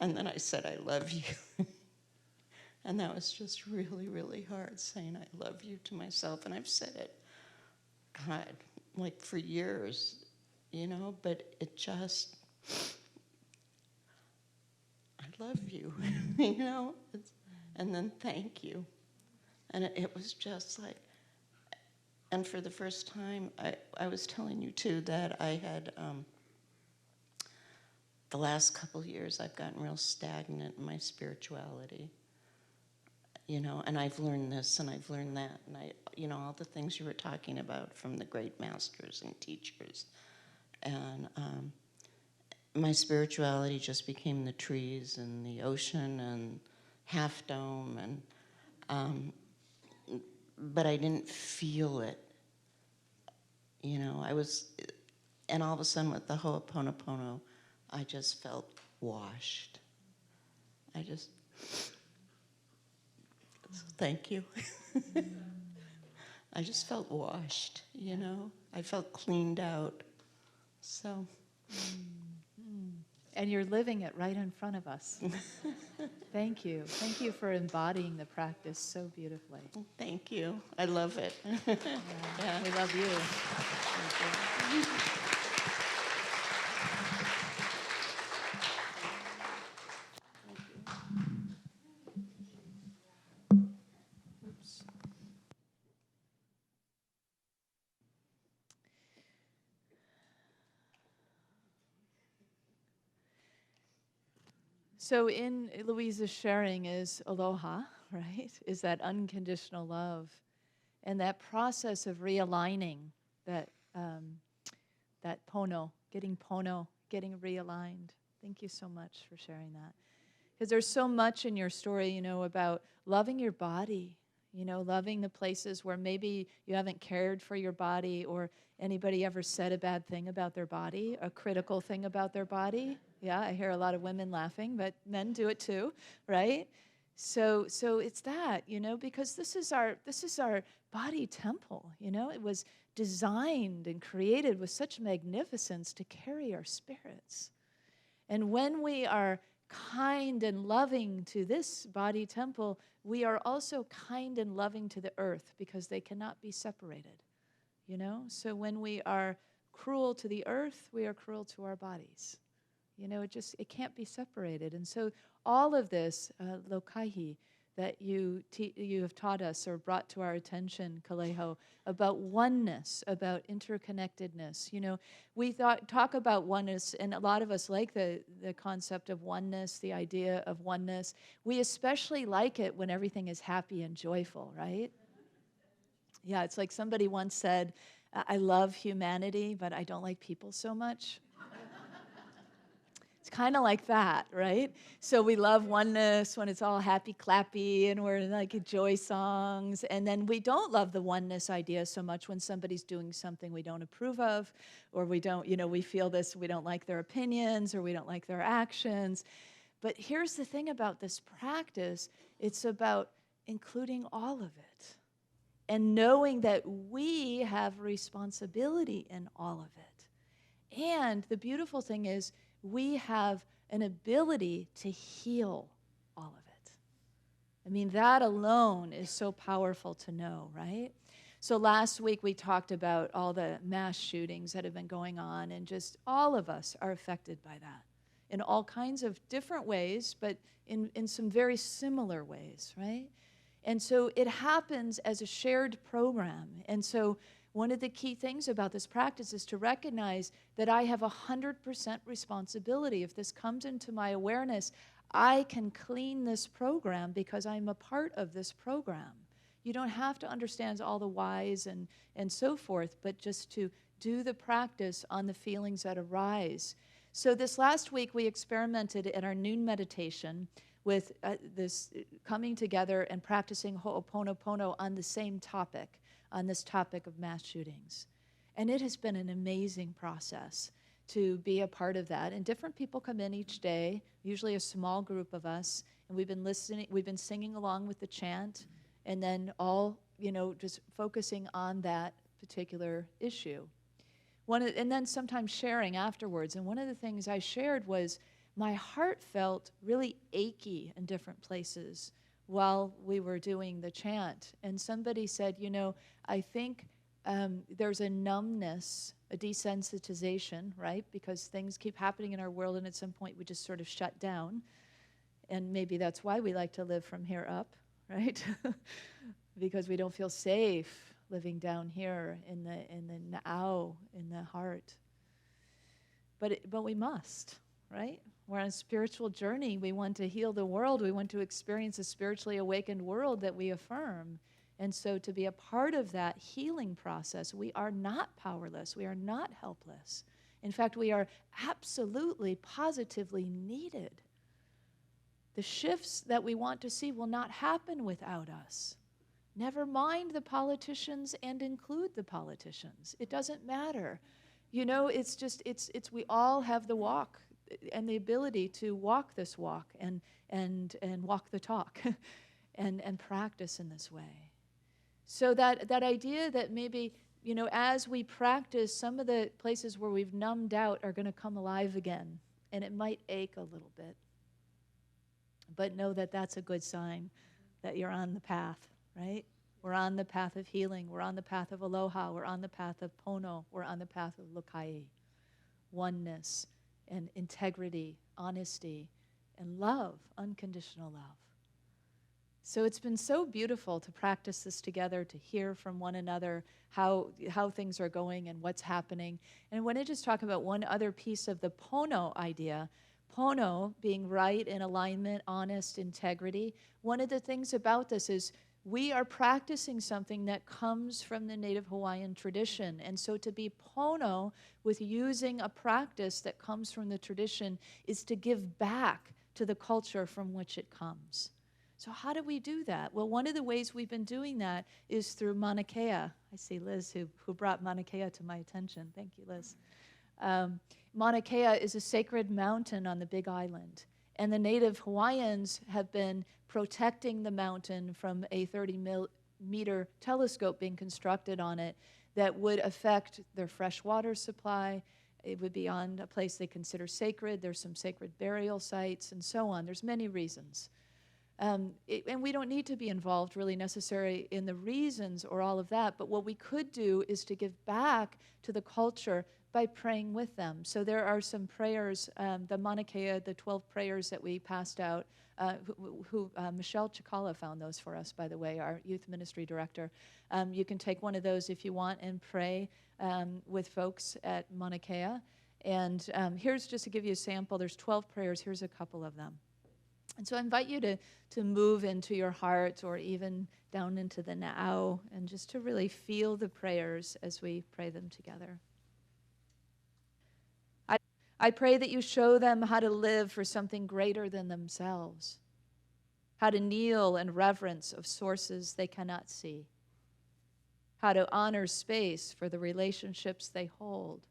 And then I said, I love you. And that was just really, really hard, saying I love you to myself. And I've said it, God, like for years, you know, but it just, I love you, you know? And then thank you. And it was just like, and for the first time, I was telling you too that I had, the last couple of years, I've gotten real stagnant in my spirituality. You know, and I've learned this and I've learned that, and you know, all the things you were talking about from the great masters and teachers. And my spirituality just became the trees and the ocean and Half Dome, and but I didn't feel it. You know, and all of a sudden with the Ho'oponopono, I just felt washed. Thank you. I just felt washed, you know? I felt cleaned out. So. And you're living it right in front of us. Thank you. Thank you for embodying the practice so beautifully. Thank you. I love it. Yeah. We love you. Thank you. So in Louisa's sharing is aloha, right? Is that unconditional love. And that process of realigning that pono, getting realigned. Thank you so much for sharing that. Because there's so much in your story, you know, about loving your body, you know, loving the places where maybe you haven't cared for your body, or anybody ever said a bad thing about their body, a critical thing about their body. Yeah, I hear a lot of women laughing, but men do it too, right? So it's that, because this is our body temple, It was designed and created with such magnificence to carry our spirits. And when we are kind and loving to this body temple, we are also kind and loving to the earth, because they cannot be separated, So when we are cruel to the earth, we are cruel to our bodies. It can't be separated. And so all of this, lokaihi, that you have taught us or brought to our attention, Kaleho, about oneness, about interconnectedness. We talk about oneness, and a lot of us like the concept of oneness, the idea of oneness. We especially like it when everything is happy and joyful, right? Yeah, it's like somebody once said, I love humanity, but I don't like people so much. It's kind of like that, right? So we love oneness when it's all happy clappy and we're like joy songs. And then we don't love the oneness idea so much when somebody's doing something we don't approve of, or we don't, we feel this, we don't like their opinions or we don't like their actions. But here's the thing about this practice, it's about including all of it and knowing that we have responsibility in all of it. And the beautiful thing is, we have an ability to heal all of it. I mean, that alone is so powerful to know, right? So last week we talked about all the mass shootings that have been going on, and just all of us are affected by that in all kinds of different ways, but in some very similar ways, right? And so it happens as a shared program. And so one of the key things about this practice is to recognize that I have 100% responsibility. If this comes into my awareness, I can clean this program because I'm a part of this program. You don't have to understand all the whys and so forth, but just to do the practice on the feelings that arise. So this last week, we experimented in our noon meditation with this coming together and practicing Ho'oponopono on the same topic, on this topic of mass shootings. And it has been an amazing process to be a part of that. And different people come in each day, usually a small group of us, and we've been singing along with the chant, and then all, just focusing on that particular issue. And then sometimes sharing afterwards. And one of the things I shared was my heart felt really achy in different places while we were doing the chant. And somebody said, I think there's a numbness, a desensitization, right? Because things keep happening in our world, and at some point we just sort of shut down. And maybe that's why we like to live from here up, right? Because we don't feel safe living down here in the na'au, in the heart. But we must, right? We're on a spiritual journey. We want to heal the world. We want to experience a spiritually awakened world that we affirm. And so to be a part of that healing process, we are not powerless. We are not helpless. In fact, we are absolutely, positively needed. The shifts that we want to see will not happen without us. Never mind the politicians and include the politicians. It doesn't matter. It's just, we all have the walk and the ability to walk this walk and walk the talk and practice in this way. So that idea that maybe, as we practice, some of the places where we've numbed out are going to come alive again, and it might ache a little bit. But know that that's a good sign that you're on the path, right? We're on the path of healing. We're on the path of aloha. We're on the path of pono. We're on the path of lokai, oneness and integrity, honesty, and love, unconditional love. So it's been so beautiful to practice this together, to hear from one another how things are going and what's happening. And I want to just talk about one other piece of the pono idea. Pono being right, in alignment, honest, integrity. One of the things about this is we are practicing something that comes from the Native Hawaiian tradition. And so to be pono with using a practice that comes from the tradition is to give back to the culture from which it comes. So how do we do that? Well, one of the ways we've been doing that is through Mauna Kea. I see Liz who brought Mauna Kea to my attention. Thank you, Liz. Mauna Kea is a sacred mountain on the Big Island. And the native Hawaiians have been protecting the mountain from a 30-meter telescope being constructed on it that would affect their fresh water supply. It would be on a place they consider sacred. There's some sacred burial sites and so on. There's many reasons. And we don't need to be involved really necessarily in the reasons or all of that, but what we could do is to give back to the culture by praying with them. So there are some prayers, the Mauna Kea, the 12 prayers that we passed out, Michelle Chikala found those for us, by the way, our youth ministry director. You can take one of those if you want and pray with folks at Mauna Kea. And here's just to give you a sample. There's 12 prayers. Here's a couple of them. And so I invite you to move into your heart or even down into the now and just to really feel the prayers as we pray them together. I pray that you show them how to live for something greater than themselves, how to kneel in reverence of sources they cannot see, how to honor space for the relationships they hold,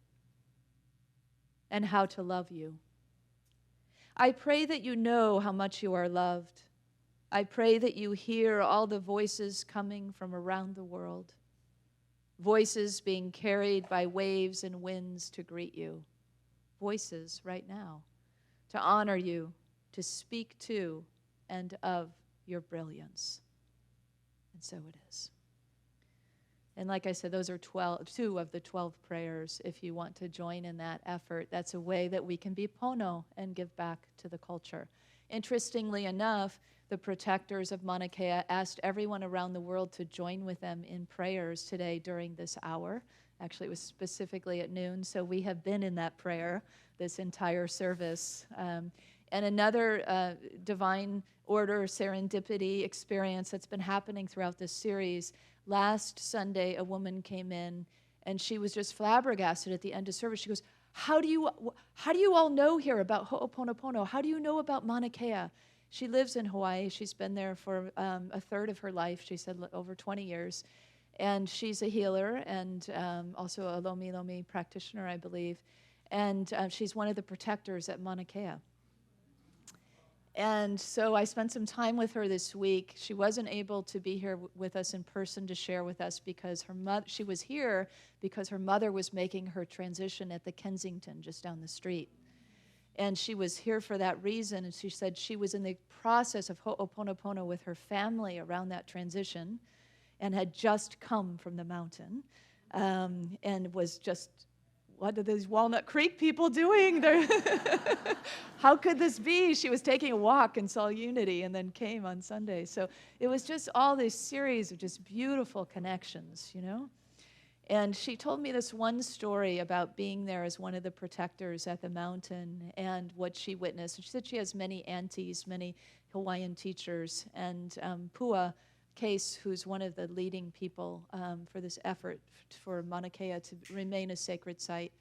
and how to love you. I pray that you know how much you are loved. I pray that you hear all the voices coming from around the world, voices being carried by waves and winds to greet you, voices right now to honor you, to speak to and of your brilliance. And so it is. And like I said, those are 2 of the 12 prayers. If you want to join in that effort, that's a way that we can be pono and give back to the culture. Interestingly enough, the protectors of Mauna Kea asked everyone around the world to join with them in prayers today during this hour. Actually, it was specifically at noon, so we have been in that prayer this entire service. And another divine order serendipity experience that's been happening throughout this series. Last Sunday, a woman came in, and she was just flabbergasted at the end of service. She goes, how do you all know here about Ho'oponopono? How do you know about Mauna Kea? She lives in Hawaii. She's been there for a third of her life. She said over 20 years. And she's a healer and also a Lomi Lomi practitioner, I believe. And she's one of the protectors at Mauna Kea. And so I spent some time with her this week. She wasn't able to be here with us in person to share with us because she was here because her mother was making her transition at the Kensington just down the street. And she was here for that reason. And she said she was in the process of Ho'oponopono with her family around that transition and had just come from the mountain and was just, what are these Walnut Creek people doing? How could this be? She was taking a walk and saw Unity and then came on Sunday. So it was just all this series of just beautiful connections, you know? And she told me this one story about being there as one of the protectors at the mountain and what she witnessed. She said she has many aunties, many Hawaiian teachers, and Pua Case, who's one of the leading people for this effort for Mauna Kea to remain a sacred site,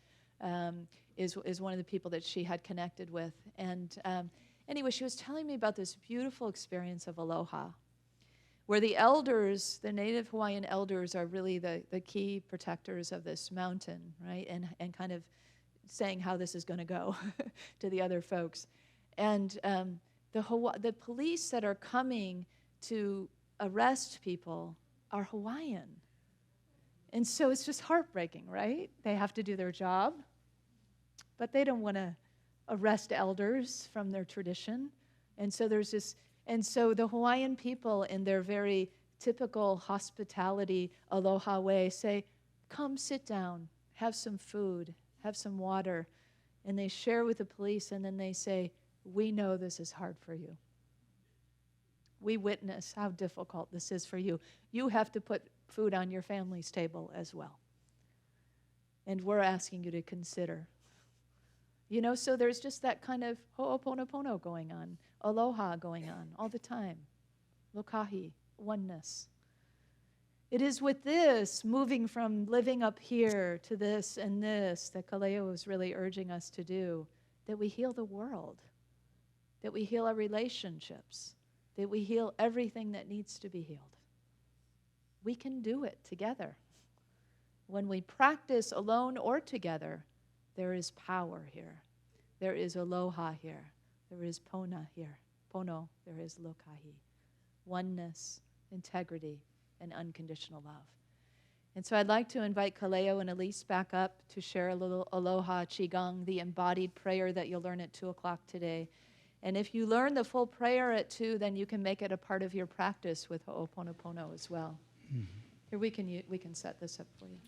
is one of the people that she had connected with. And anyway, she was telling me about this beautiful experience of aloha, where the elders, the native Hawaiian elders, are really the key protectors of this mountain, right? And kind of saying how this is going to go to the other folks. And the police that are coming to arrest people are Hawaiian. And so it's just heartbreaking, right? They have to do their job, but they don't want to arrest elders from their tradition. And so there's this, and so the Hawaiian people in their very typical hospitality, aloha way say, come sit down, have some food, have some water. And they share with the police and then they say, we know this is hard for you. We witness how difficult this is for you. You have to put food on your family's table as well. And we're asking you to consider. You know, so there's just that kind of ho'oponopono going on, aloha going on all the time, lokahi, oneness. It is with this, moving from living up here to this and this, that Kaleo was really urging us to do, that we heal the world, that we heal our relationships, that we heal everything that needs to be healed. We can do it together. When we practice alone or together, there is power here. There is aloha here. there is pona here. Pono, there is lokahi. Oneness, integrity, and unconditional love. And so I'd like to invite Kaleo and Elise back up to share a little Aloha Qigong, the embodied prayer that you'll learn at 2 o'clock today. And if you learn the full prayer at 2, then you can make it a part of your practice with Ho'oponopono as well. Mm-hmm. Here, we can set this up for you.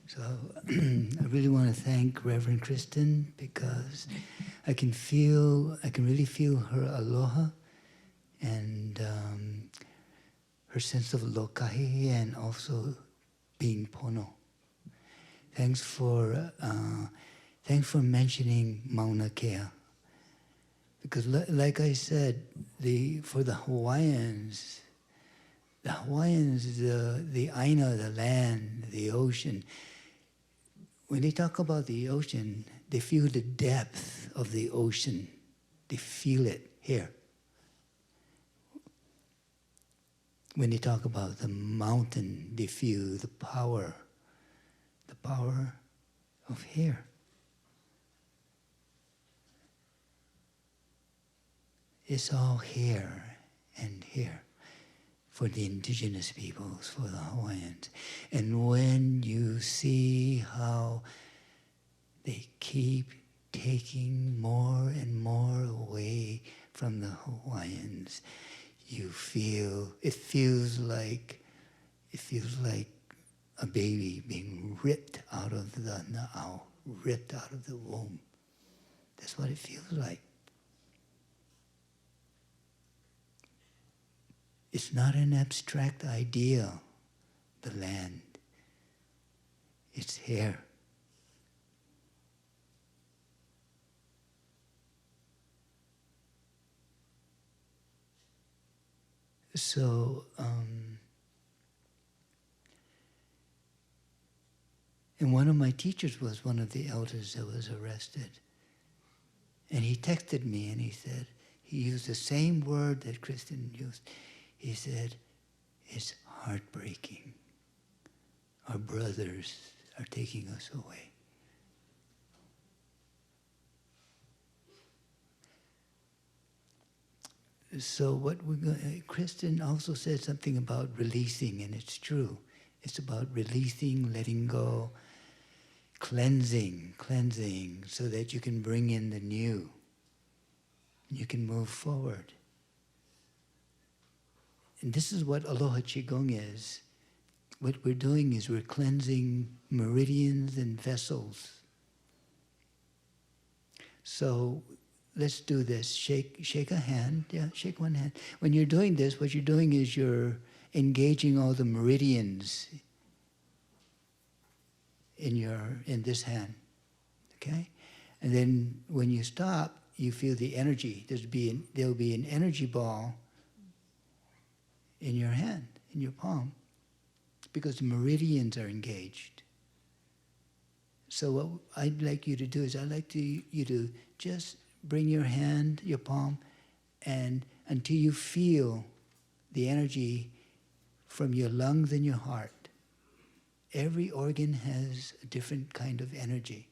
So I really want to thank Reverend Kristen because I can really feel her aloha and her sense of lokahi and also being pono. Thanks for mentioning Mauna Kea. Because like I said, for the Hawaiians, the Aina, the land, the ocean, when they talk about the ocean, they feel the depth of the ocean. They feel it here. When they talk about the mountain, they feel the power of here. It's all here and here for the indigenous peoples, for the Hawaiians. And when you see how they keep taking more and more away from the Hawaiians, it feels like a baby being ripped out of the na'au, ripped out of the womb. That's what it feels like. It's not an abstract idea, the land. It's here. So, and one of my teachers was one of the elders that was arrested. And he texted me and he said, he used the same word that Kristen used. He said, it's heartbreaking. Our brothers are taking us away. So Kristen also said something about releasing, and it's true. It's about releasing, letting go, cleansing, so that you can bring in the new. You can move forward. And this is what Aloha Qigong is. What we're doing is we're cleansing meridians and vessels. So let's do this. Shake a hand. Yeah, shake one hand. When you're doing this, what you're doing is you're engaging all the meridians in this hand. Okay? And then when you stop, you feel the energy. There'll be an energy ball in your hand, in your palm, because the meridians are engaged. So what I'd like you to do is you to just bring your hand, your palm, and until you feel the energy from your lungs and your heart. Every organ has a different kind of energy.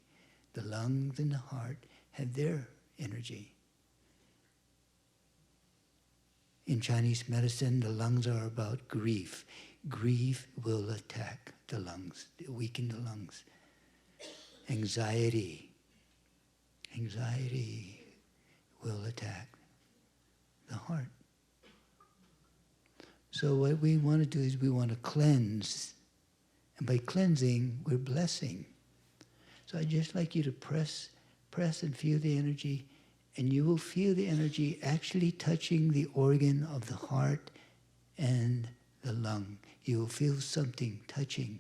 The lungs and the heart have their energy. In Chinese medicine, the lungs are about grief. Grief will attack the lungs, weaken the lungs. Anxiety will attack the heart. So what we want to do is we want to cleanse. And by cleansing, we're blessing. So I'd just like you to press and feel the energy, and you will feel the energy actually touching the organ of the heart and the lung. You will feel something touching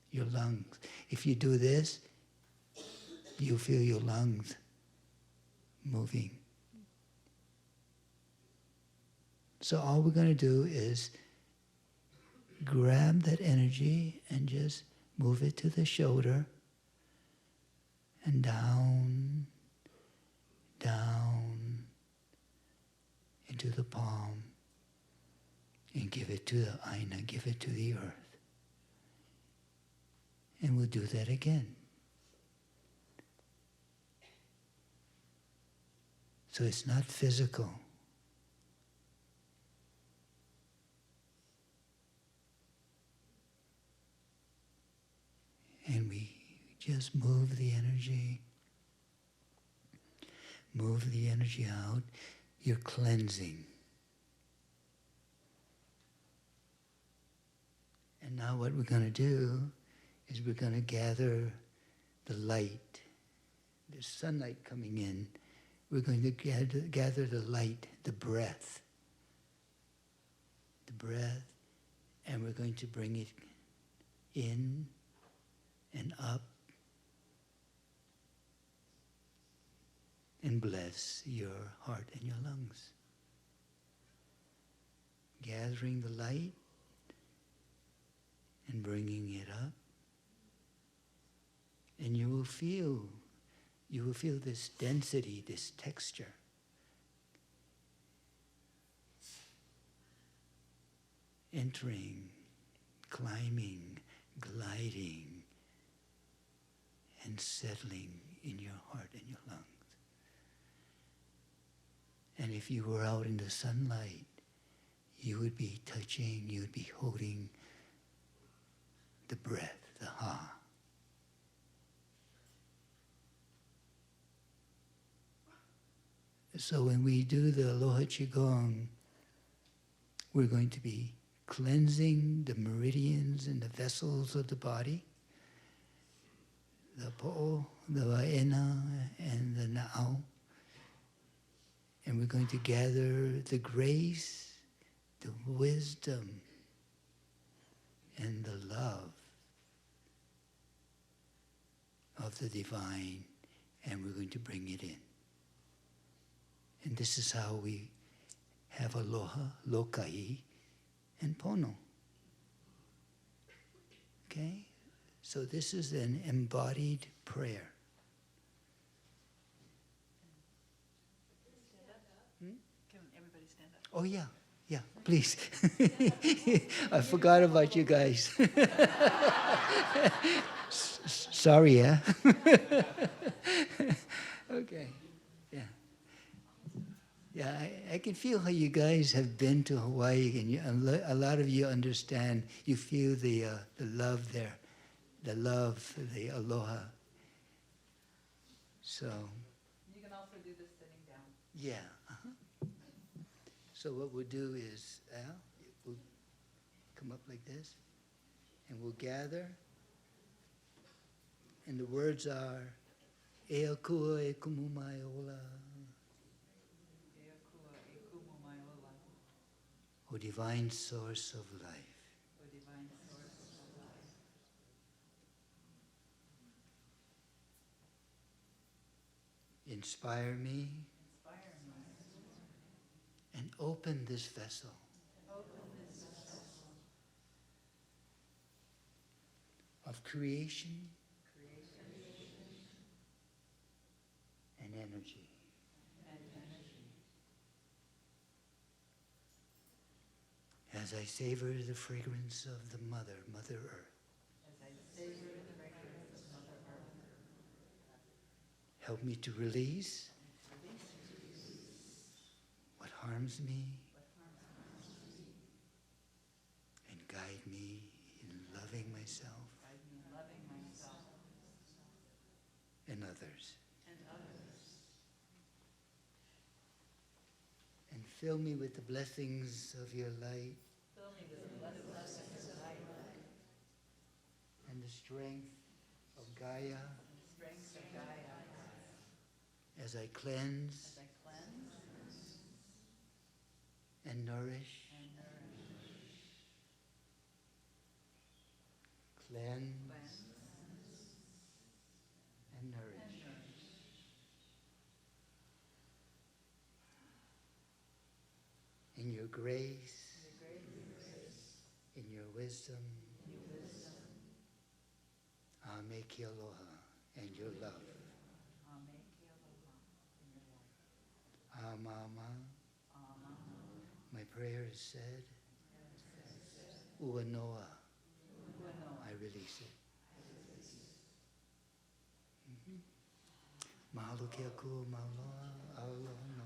your lungs. If you do this, you'll feel your lungs moving. So all we're going to do is grab that energy and just move it to the shoulder and down, into the palm and give it to the Aina, give it to the earth. And we'll do that again. So it's not physical. And we just move the energy out. You're cleansing. And now what we're going to do is we're going to gather the light. There's sunlight coming in. We're going to gather the light, the breath, and we're going to bring it in and up and bless your heart and your lungs. Gathering the light and bringing it up. And you will feel this density, this texture. Entering, climbing, gliding, and settling in your heart and your lungs. And if you were out in the sunlight, you would be touching, you would be holding the breath, the ha. So when we do the Aloha Qigong, we're going to be cleansing the meridians and the vessels of the body, the po'o, the wa'ena, and the na'au. And we're going to gather the grace, the wisdom, and the love of the divine, and we're going to bring it in. And this is how we have aloha, lokai, and pono. Okay? So this is an embodied prayer. Can everybody stand up? Oh, yeah, please. I forgot about you guys. Sorry, yeah? Okay, yeah. Yeah, I can feel how you guys have been to Hawaii, and a lot of you understand, you feel the love there, the love, the aloha. So. You can also do this sitting down. Yeah. So what we'll do is, we'll come up like this, and we'll gather, and the words are, Ea kua e kumu mai ola, O divine source of life. Inspire me and open this vessel. Of creation and energy. As I savor the fragrance of the Mother Earth. Help me to release what harms me and guide me in loving myself and others. And fill me with the blessings of your light and the strength of Gaia as I cleanse and nourish, cleanse and nourish. In your grace, in your wisdom, Ame aloha and your love. Amama, prayer is said, Uanoa, I release it. Mahalo ke aku, mahaloa, aloha no.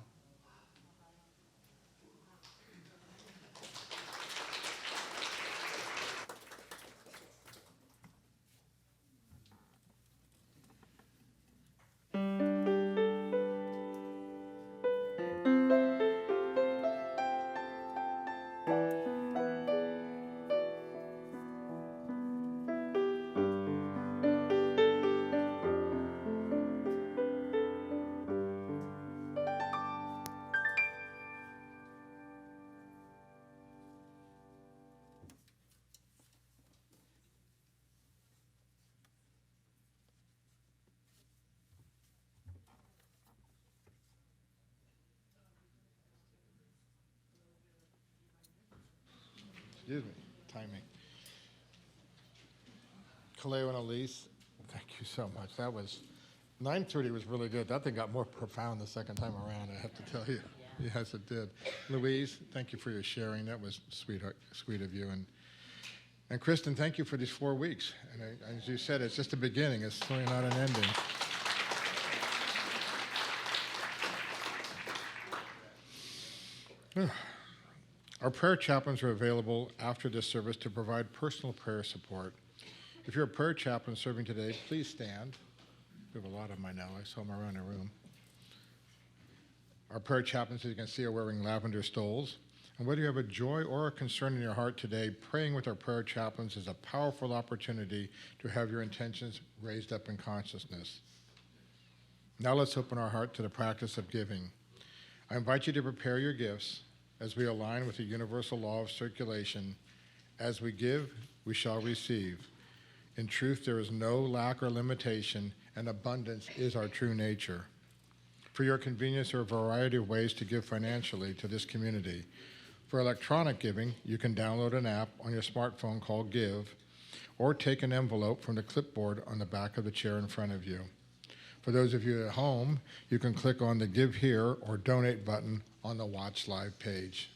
Excuse me, timing. Kaleo and Elise, thank you so much. That was, 9:30 was really good. That thing got more profound the second time around, I have to tell you. Yes, it did. Louise, thank you for your sharing. That was sweet of you. And Kristen, thank you for these 4 weeks. And as you said, it's just the beginning. It's certainly not an ending. Our prayer chaplains are available after this service to provide personal prayer support. If you're a prayer chaplain serving today, please stand. We have a lot of them, I know. I saw them around the room. Our prayer chaplains, as you can see, are wearing lavender stoles. And whether you have a joy or a concern in your heart today, praying with our prayer chaplains is a powerful opportunity to have your intentions raised up in consciousness. Now let's open our heart to the practice of giving. I invite you to prepare your gifts as we align with the universal law of circulation. As we give, we shall receive. In truth, there is no lack or limitation, and abundance is our true nature. For your convenience, there are a variety of ways to give financially to this community. For electronic giving, you can download an app on your smartphone called Give, or take an envelope from the clipboard on the back of the chair in front of you. For those of you at home, you can click on the Give Here or Donate button on the Watch Live page.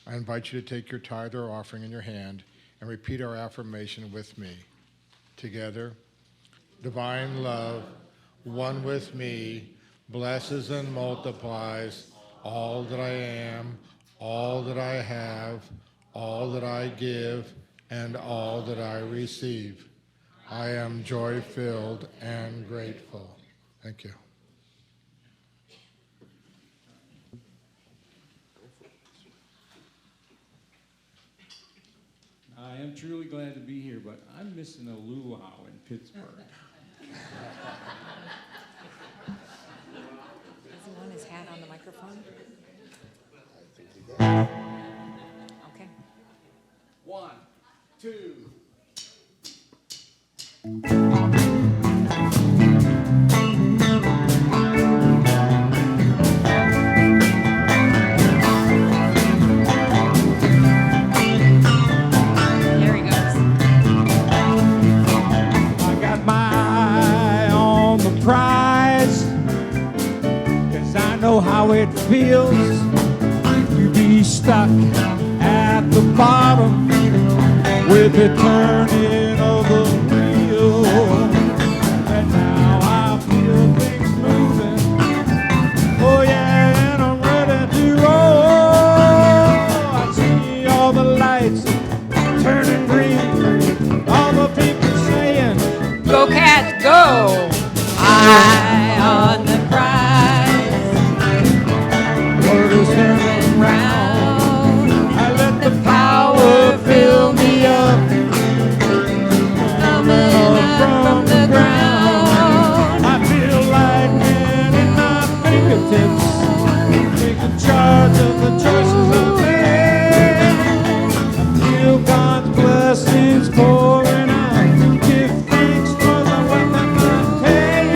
I invite you to take your tithe or offering in your hand and repeat our affirmation with me. Together, divine love, one with me, blesses and multiplies all that I am, all that I have, all that I give, and all that I receive. I am joy-filled and grateful. Thank you. I am truly glad to be here, but I'm missing a luau in Pittsburgh. Does he want his hat on the microphone? Okay. 1, 2. There he goes. I got my eye on the prize, 'cause I know how it feels to be stuck at the bottom with the turning of the wheel. And now I feel things moving. Oh yeah, and I'm ready to roll. I see all the lights turning green. All the people saying, Go Cats, go! Eye on the prize. word is turning round. I let the power fill me up. Coming up from the ground. I feel lightning in my fingertips, taking charge of the choices I make. I feel God's blessings pouring out. Give thanks for the one that might take.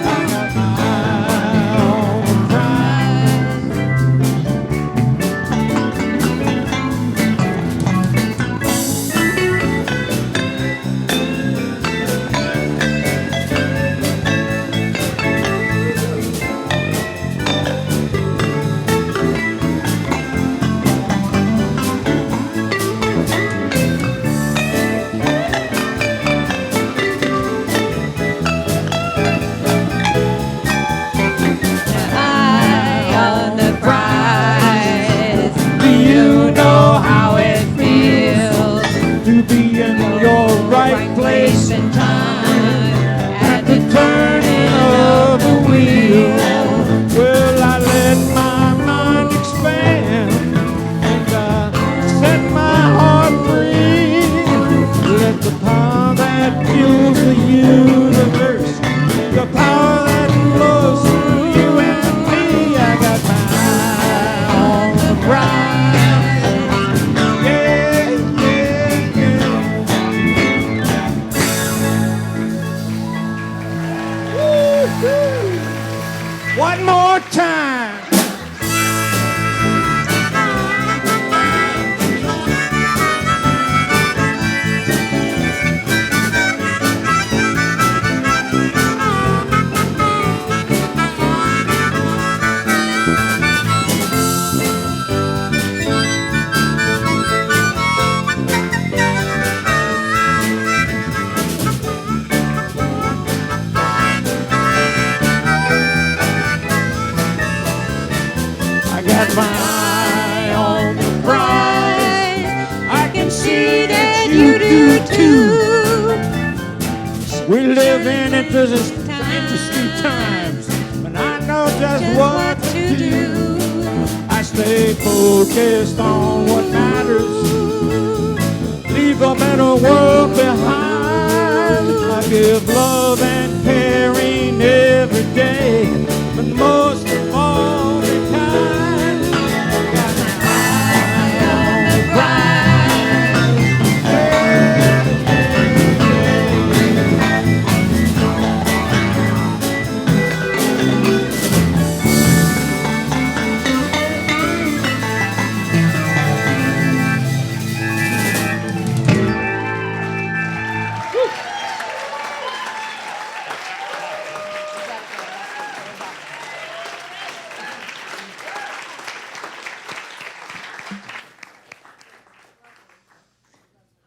I got my eye on the prize. more time. I got my eye on the prize. I can see that you do too. We live in interesting times, and I know just what to do. I stay focused on what matters, leave a better world behind. I give love and caring every day, but most of all the kind. Got my eye on the prize.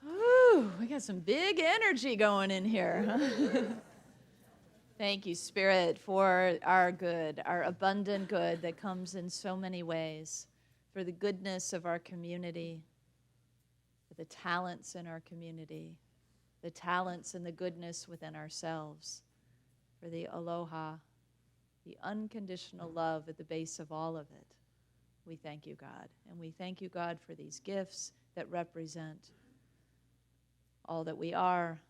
Ooh, we got some big energy going in here. Huh? Thank you, Spirit, for our good, our abundant good that comes in so many ways, for the goodness of our community, for the talents in our community, the talents and the goodness within ourselves, for the aloha, the unconditional love at the base of all of it. We thank you, God. And we thank you, God, for these gifts that represent all that we are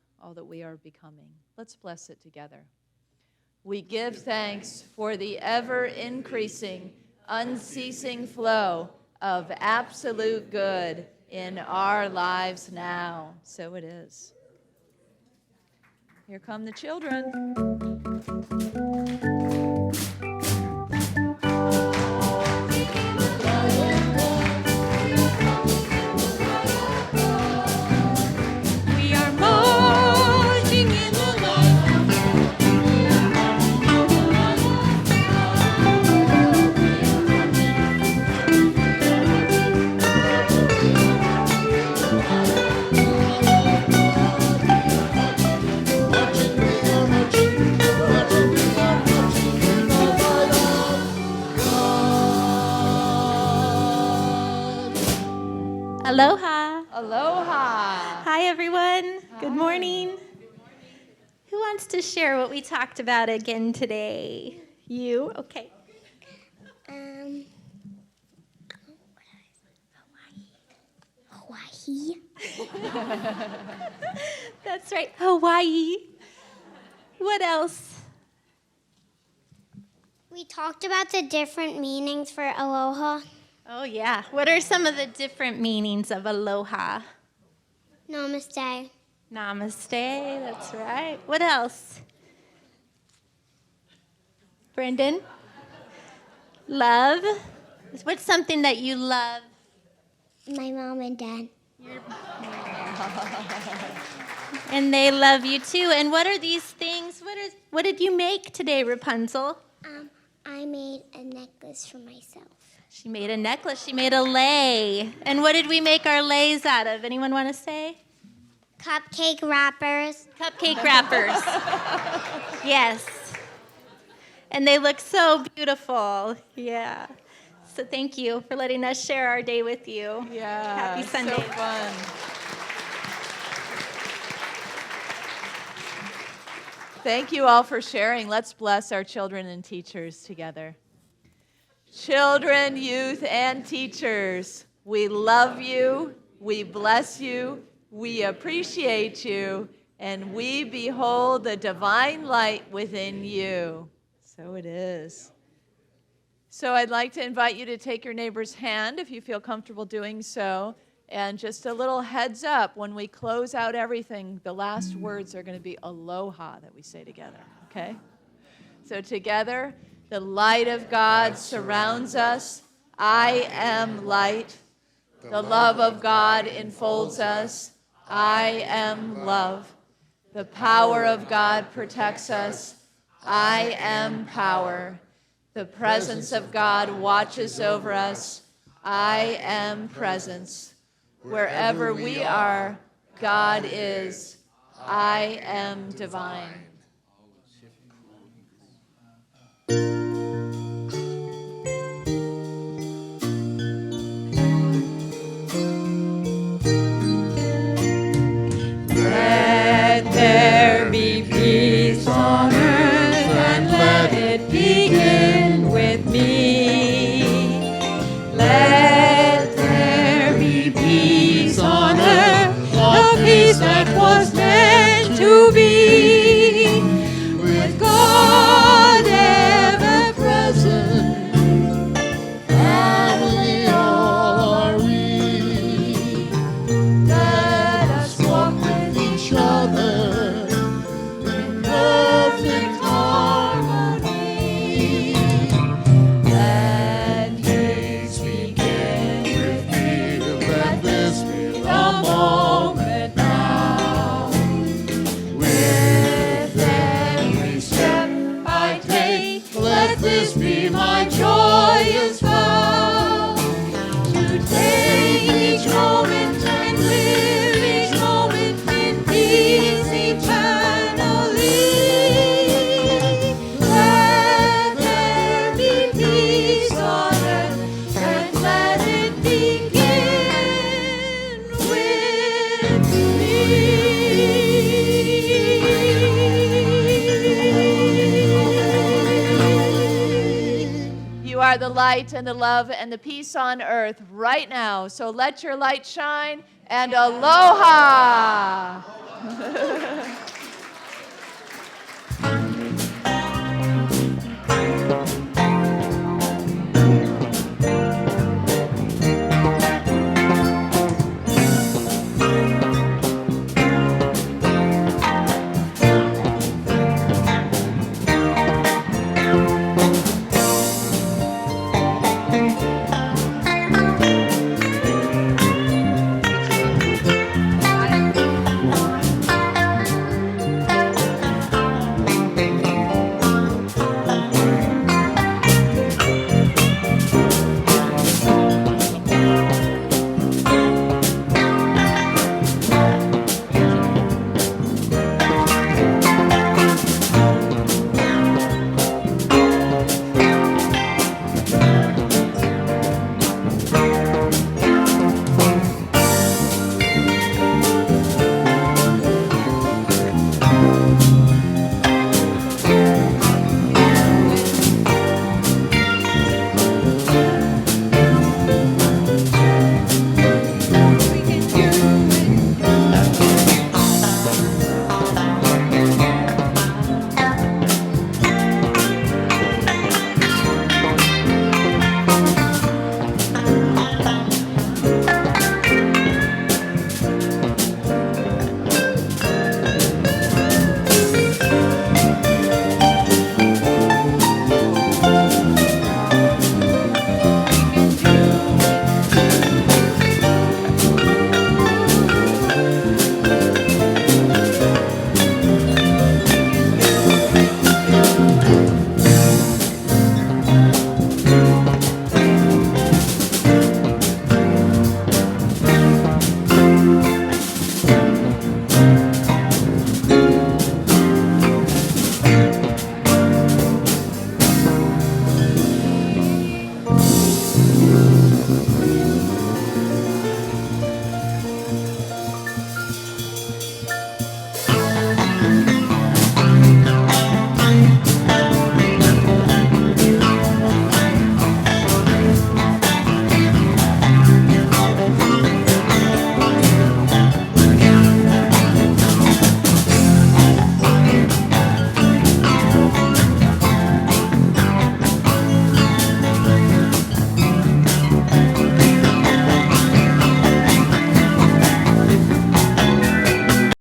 becoming. Let's bless it together. We give thanks for the ever-increasing, unceasing flow of absolute good in our lives now. So it is. Here come the children. We are marching in the light. Aloha. Aloha. Hi, everyone. Good morning. Who wants to share what we talked about again today? You? Okay. Hawaii. That's right. Hawaii. What else? We talked about the different meanings for aloha. Oh, yeah. What are some of the different meanings of aloha? Namaste. Namaste. That's right. What else? Brendan? Love. What's something that you love? My mom and dad. And they love you too. And what are these things? What did you make today, Rapunzel? I made a necklace for myself. She made a necklace. She made a lei. And what did we make our leis out of? Anyone want to say? Cupcake wrappers. Cupcake wrappers. Yes. And they look so beautiful. Yeah. So thank you for letting us share our day with you. Yeah. Happy Sunday. So fun. Thank you all for sharing. Let's bless our children and teachers together. Children, youth, and teachers, we love you, we bless you, we appreciate you, and we behold the divine light within you. So it is. So I'd like to invite you to take your neighbor's hand if you feel comfortable doing so. And just a little heads up, when we close out everything, the last words are going to be aloha that we say together, okay? So together, The light of God surrounds us. I am light. The love of God enfolds us. I am love. The power of God protects us. I am power. The presence of God watches over us. I am presence. Wherever we are, God is. I am divine. Let there be peace on earth, and let it begin with me. Let there be peace on earth, the peace that was meant to be. With God ever present, family all are we. Let us walk with each other in perfect harmony. Let peace begin with me. Let this be the moment now. With every step I take, let this be my joyous vow. To take each moment and live each moment in peace eternally. Let there be peace on earth, and let it begin with me. You are the light and the love and the peace on earth right now. So let your light shine and aloha.